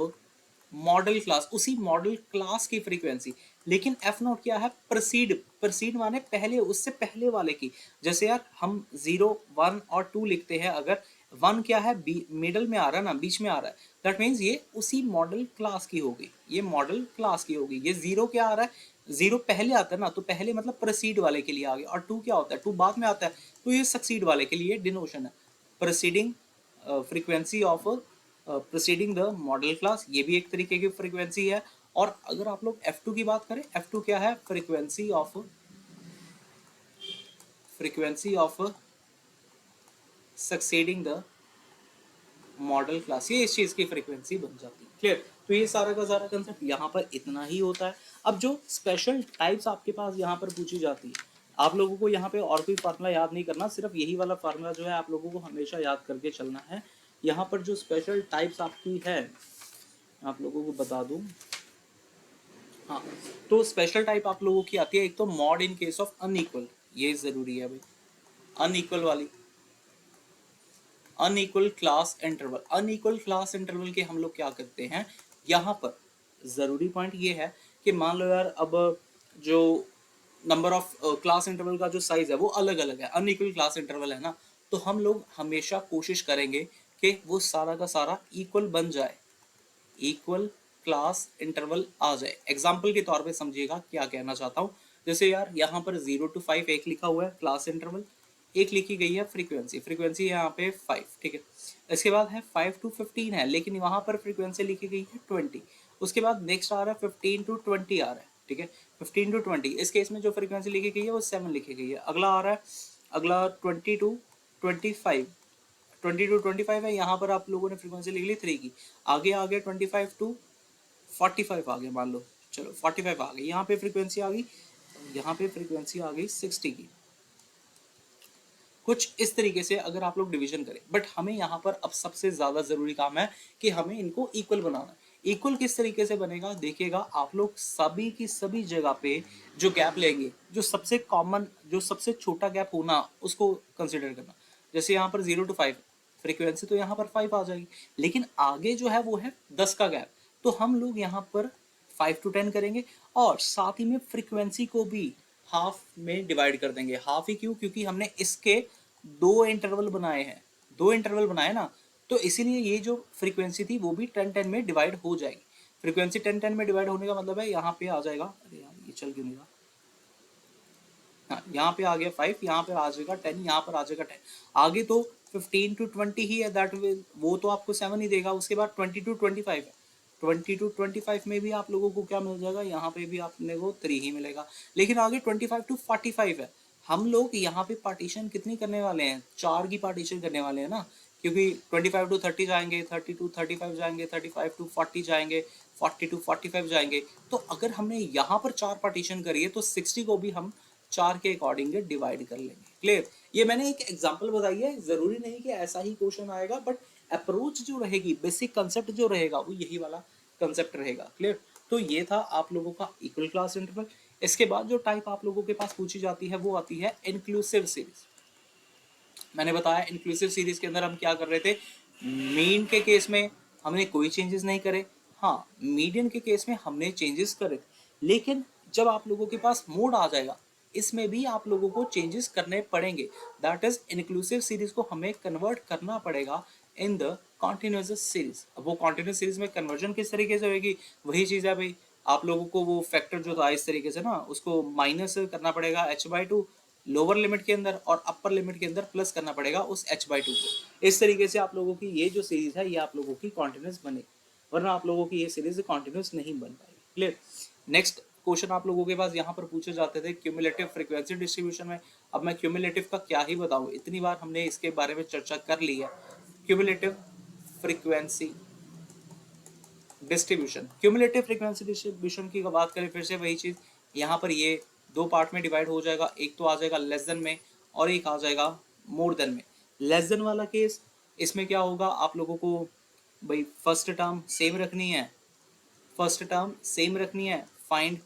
मॉडल क्लास, उसी मॉडल क्लास की फ्रीक्वेंसी। लेकिन एफ नॉट क्या है? प्रोसीड, प्रोसीड माने पहले, उससे पहले वाले की। जैसे यार हम 0 1 और 2 लिखते हैं, अगर 1 क्या है, मिडल में आ रहा है ना, बीच में आ रहा है, दैट मीन्स ये उसी मॉडल क्लास की होगी, ये मॉडल क्लास की होगी। ये 0 क्या आ रहा है? 0 पहले आता है ना, तो पहले मतलब प्रोसीड वाले के लिए आ गया। और 2 क्या होता है? 2 बाद में आता है, तो ये सक्सीड वाले के लिए डिनोशन है, proceeding frequency of proceeding the model class, ये भी एक तरीके की फ्रीक्वेंसी है। और अगर आप लोग F2 की बात करें, F2 क्या है? Frequency of succeeding the model class, ये इस चीज की फ्रीक्वेंसी बन जाती है। क्लियर? तो ये सारा का सारा कंसेप्ट यहाँ पर इतना ही होता है। अब जो स्पेशल टाइप्स आपके पास यहाँ पर पूछी जाती है, आप लोगों को यहाँ पे और कोई फार्मूला याद नहीं करना, सिर्फ यही वाला फार्मूला जो है आप लोगों को हमेशा याद करके चलना है। यहाँ पर जो स्पेशल टाइप्स आपकी है, आप लोगों को बता दूं, हाँ, तो स्पेशल टाइप आप लोगों की आती है, एक तो mod in case of unequal, ये जरूरी है भाई, अनइक्वल वाली, unequal class interval. Unequal class interval के हम लोग क्या करते हैं, यहाँ पर जरूरी पॉइंट ये है कि मान लो यार अब जो नंबर ऑफ क्लास इंटरवल का जो साइज है वो अलग अलग है, अनइक्वल क्लास इंटरवल है ना, तो हम लोग हमेशा कोशिश करेंगे कि वो सारा का सारा इक्वल बन जाए, इक्वल क्लास इंटरवल आ जाए। एग्जाम्पल के तौर पे समझिएगा क्या कहना चाहता हूँ। जैसे यार यहाँ पर 0 to 5 एक लिखा हुआ है क्लास इंटरवल, एक लिखी गई है फ्रीक्वेंसी, फ्रीक्वेंसी यहाँ पे 5, ठीक है। इसके बाद है 5 to 15 है, लेकिन वहां पर फ्रीक्वेंसी लिखी गई है 20। उसके बाद नेक्स्ट आ रहा है 15 to 20 आ रहा है, ठीक है, 15 to 20। इस केस में जो फ्रीक्वेंसी लिखी गई है वो 7 लिखी गई है। अगला आ रहा है, अगला 20 to 25, 20 to 25 है, यहाँ पर आप लोगों ने फ्रीक्वेंसी लिख ली 3 की। आगे आ गया 25 to 45 आ गया, मान लो चलो 45 आ गई, यहाँ पे फ्रीक्वेंसी आ गई, यहाँ पे फ्रीक्वेंसी आ गई 60 की। कुछ इस तरीके से अगर आप लोग डिवीजन करें, बट हमें यहाँ पर अब सबसे ज्यादा जरूरी काम है कि हमें इनको इक्वल बनाना है। इक्वल किस तरीके से बनेगा देखिएगा, आप लोग सभी की सभी जगह पे जो गैप लेंगे, जो सबसे कॉमन, जो सबसे छोटा गैप होना, उसको कंसिडर करना। जैसे यहाँ पर 0 to 5 फ्रीक्वेंसी, तो यहाँ पर 5 आ जाएगी, लेकिन आगे जो है वो है 10 का गैप, तो हम लोग यहाँ पर 5 to 10 करेंगे, और साथ ही में फ्रीक्वेंसी को भी हाफ में डिवाइड कर देंगे। हाफ ही क्यों? क्योंकि हमने इसके 2 इंटरवल बनाए हैं, 2 इंटरवल बनाए ना, तो इसीलिए ये जो फ्रीक्वेंसी थी वो भी 10-10 में डिवाइड हो जाएगी। फ्रीक्वेंसी 10-10 में डिवाइड होने का मतलब है यहाँ पे आ जाएगा, अरे यार ये चल क्यों नहीं रहा, हाँ यहाँ पे आ गया 5, यहाँ पे आ जाएगा 10, यहाँ पर आ जाएगा 10। आगे तो 15 to 20 ही है, दैट वो तो आपको 7 ही देगा। उसके बाद 20 to 25 है, 20 to 25 में भी आप लोगों को क्या मिल जाएगा, यहाँ पे भी आपने को 3 ही मिलेगा। लेकिन आगे 25 to 45 है, हम लोग यहाँ पे पार्टीशन कितनी करने वाले हैं, 4 की पार्टीशन करने वाले हैं ना, क्योंकि 25 टू 30 जाएंगे, 30 टू 35 जाएंगे, 35 टू 40 जाएंगे, 40 टू 45 जाएंगे। तो अगर हमने यहाँ पर 4 पार्टीशन करी है तो 60 को भी हम 4 के अकॉर्डिंग डिवाइड कर लेंगे। क्लियर? ये मैंने एक एग्जांपल बताई है, जरूरी नहीं कि ऐसा ही क्वेश्चन आएगा, बट अप्रोच जो रहेगी, बेसिक कंसेप्ट जो रहेगा वो यही वाला कंसेप्ट रहेगा। क्लियर? तो ये था आप लोगों का इक्वल क्लास इंटरवल। इसके बाद जो टाइप आप लोगों के पास पूछी जाती है वो आती है इंक्लूसिव सीरीज। मैंने बताया इंक्लूसिव सीरीज के अंदर हम क्या कर रहे थे, मीन के केस में हमने कोई चेंजेस नहीं करे, हाँ मीडियन के केस में हमने चेंजेस करे, लेकिन जब आप लोगों के पास मोड आ जाएगा इसमें भी आप लोगों को चेंजेस करने पड़ेंगे। दैट इज इंक्लूसिव सीरीज को हमें कन्वर्ट करना पड़ेगा इन द कॉन्टिन्यूस सीरीज। अब वो कॉन्टिन्यूस सीरीज में कन्वर्जन किस तरीके से होगी, वही चीज है भाई, आप लोगों को वो फैक्टर जो था इस तरीके से ना उसको माइनस करना पड़ेगा h/2 लोअर लिमिट के अंदर और अपर लिमिट के अंदर प्लस करना पड़ेगा उस h/2 को। इस तरीके से आप लोगों की ये जो सीरीज है ये आप लोगों की कॉन्टिन्यूस बनेगी, वरना आप लोगों की ये सीरीज कॉन्टिन्यूस नहीं बन पाएगी। क्लियर? नेक्स्ट क्वेश्चन आप लोगों के पास यहाँ पर पूछे जाते थे क्यूमुलेटिव फ्रीक्वेंसी डिस्ट्रीब्यूशन में। अब मैं क्यूमुलेटिव का क्या ही बताऊं, इतनी बार हमने इसके बारे में चर्चा कर ली है। Cumulative frequency distribution, cumulative frequency distribution की बात करें फिर से वही चीज, यहाँ पर ये दो पार्ट में डिवाइड हो जाएगा, एक तो आ जाएगा लेस देन में और एक आ जाएगा मोर देन में। लेस देन वाला केस, इसमें क्या होगा आप लोगों को भाई फर्स्ट टर्म सेम रखनी है, फर्स्ट टर्म सेम रखनी है, फाइंड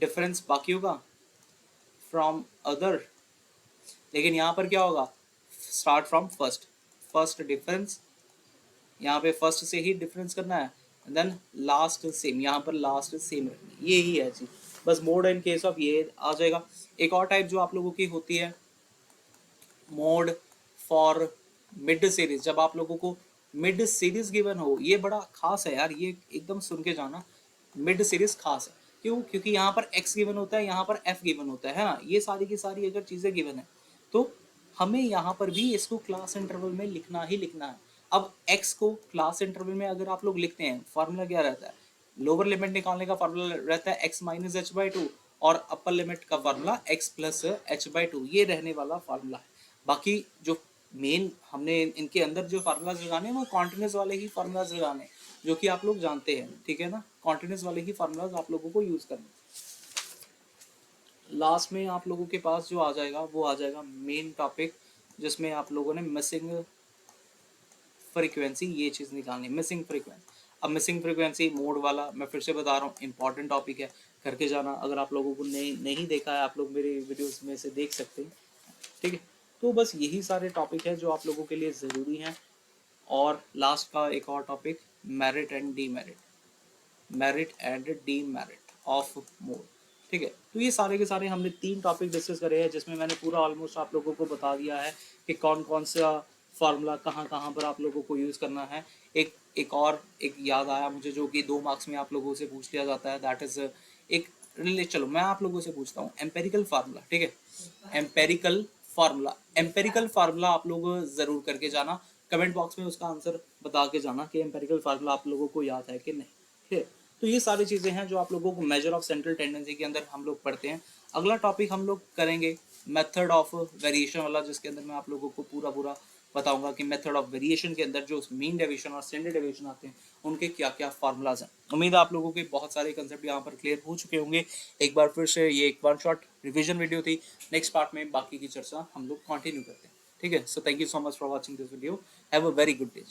डिफरेंस बाकी होगा फ्रॉम अदर, लेकिन यहाँ पर क्या होगा start from first, first difference, यहाँ पे फर्स्ट से ही डिफरेंस करना है, देन लास्ट सेम, यहाँ पर लास्ट सेम रखनी, ये ही है चीज बस। मोड इन केस ऑफ ये आ जाएगा। एक और टाइप जो आप लोगों की होती है मोड फॉर मिड सीरीज, जब आप लोगों को मिड सीरीज गिवन हो, ये बड़ा खास है यार, ये एकदम सुन के जाना, मिड सीरीज खास है। क्यों? क्योंकि यहाँ पर x गिवन होता है, यहाँ पर f गिवन होता है ना, ये सारी की सारी अगर चीजें गिवन है तो हमें यहाँ पर भी इसको क्लास इंटरवल में लिखना ही लिखना है। अब x को क्लास इंटरवल में अगर आप लोग लिखते हैं, फार्मूला क्या रहता है, लोअर लिमिट निकालने का फार्मूला रहता है x माइनस h/2 और अपर लिमिट का फार्मूला x प्लस h/2, ये रहने वाला फार्मूला है। बाकी जो मेन हमने इनके अंदर जो फार्मूलाज लगाने हैं वो कॉन्टिन्यूस वाले ही फार्मूलाज लगाने, जो कि आप लोग जानते हैं, ठीक है ना, कॉन्टिन्यूस वाले ही फार्मूलाज आप लोगों को यूज करने। लास्ट में आप लोगों के पास जो आ जाएगा वो आ जाएगा मेन टॉपिक, जिसमें आप लोगों ने मिसिंग फ्रीक्वेंसी ये चीज़ निकालनी, मिसिंग फ्रीक्वेंसी। अब मिसिंग फ्रीक्वेंसी मोड वाला मैं फिर से बता रहा हूँ, इंपॉर्टेंट टॉपिक है, करके जाना। अगर आप लोगों को नहीं देखा है आप लोग मेरे वीडियोस में से देख सकते हैं, ठीक है। तो बस यही सारे टॉपिक है जो आप लोगों के लिए ज़रूरी हैं। और लास्ट का एक और topic merit and demerit, merit and demerit of mode, ठीक है। तो ये सारे के सारे हमने 3 टॉपिक डिस्कस करे हैं, जिसमें मैंने पूरा ऑलमोस्ट आप लोगों को बता दिया है कि कौन कौन सा फार्मूला कहाँ कहाँ पर आप लोगों को यूज़ करना है। एक और एक याद आया मुझे, जो कि 2 मार्क्स में आप लोगों से पूछ लिया जाता है, दैट इज एक चलो मैं आप लोगों से पूछता हूँ एम्पेरिकल फार्मूला, ठीक है। एम्पेरिकल फार्मूला आप लोग जरूर करके जाना, कमेंट बॉक्स में उसका आंसर बता के जाना कि एम्पेरिकल फार्मूला आप लोगों को याद है कि नहीं, ठीक है। तो ये सारी चीज़ें हैं जो आप लोगों को मेजर ऑफ सेंट्रल टेंडेंसी के अंदर हम लोग पढ़ते हैं। अगला टॉपिक हम लोग करेंगे मेथड ऑफ वेरिएशन वाला, जिसके अंदर मैं आप लोगों को पूरा पूरा बताऊंगा कि मेथड ऑफ वेरिएशन के अंदर जो मीन डेविएशन और स्टैंडर्ड डेविएशन आते हैं उनके क्या क्या फार्मूलाज हैं। उम्मीद है आप लोगों के बहुत सारे कंसेप्ट यहाँ पर क्लियर हो चुके होंगे। एक बार फिर से ये एक वन शॉट रिविजन वीडियो थी, नेक्स्ट पार्ट में बाकी की चर्चा हम लोग कंटिन्यू करते हैं, ठीक है। So thank you so much for watching this video, have a very good day.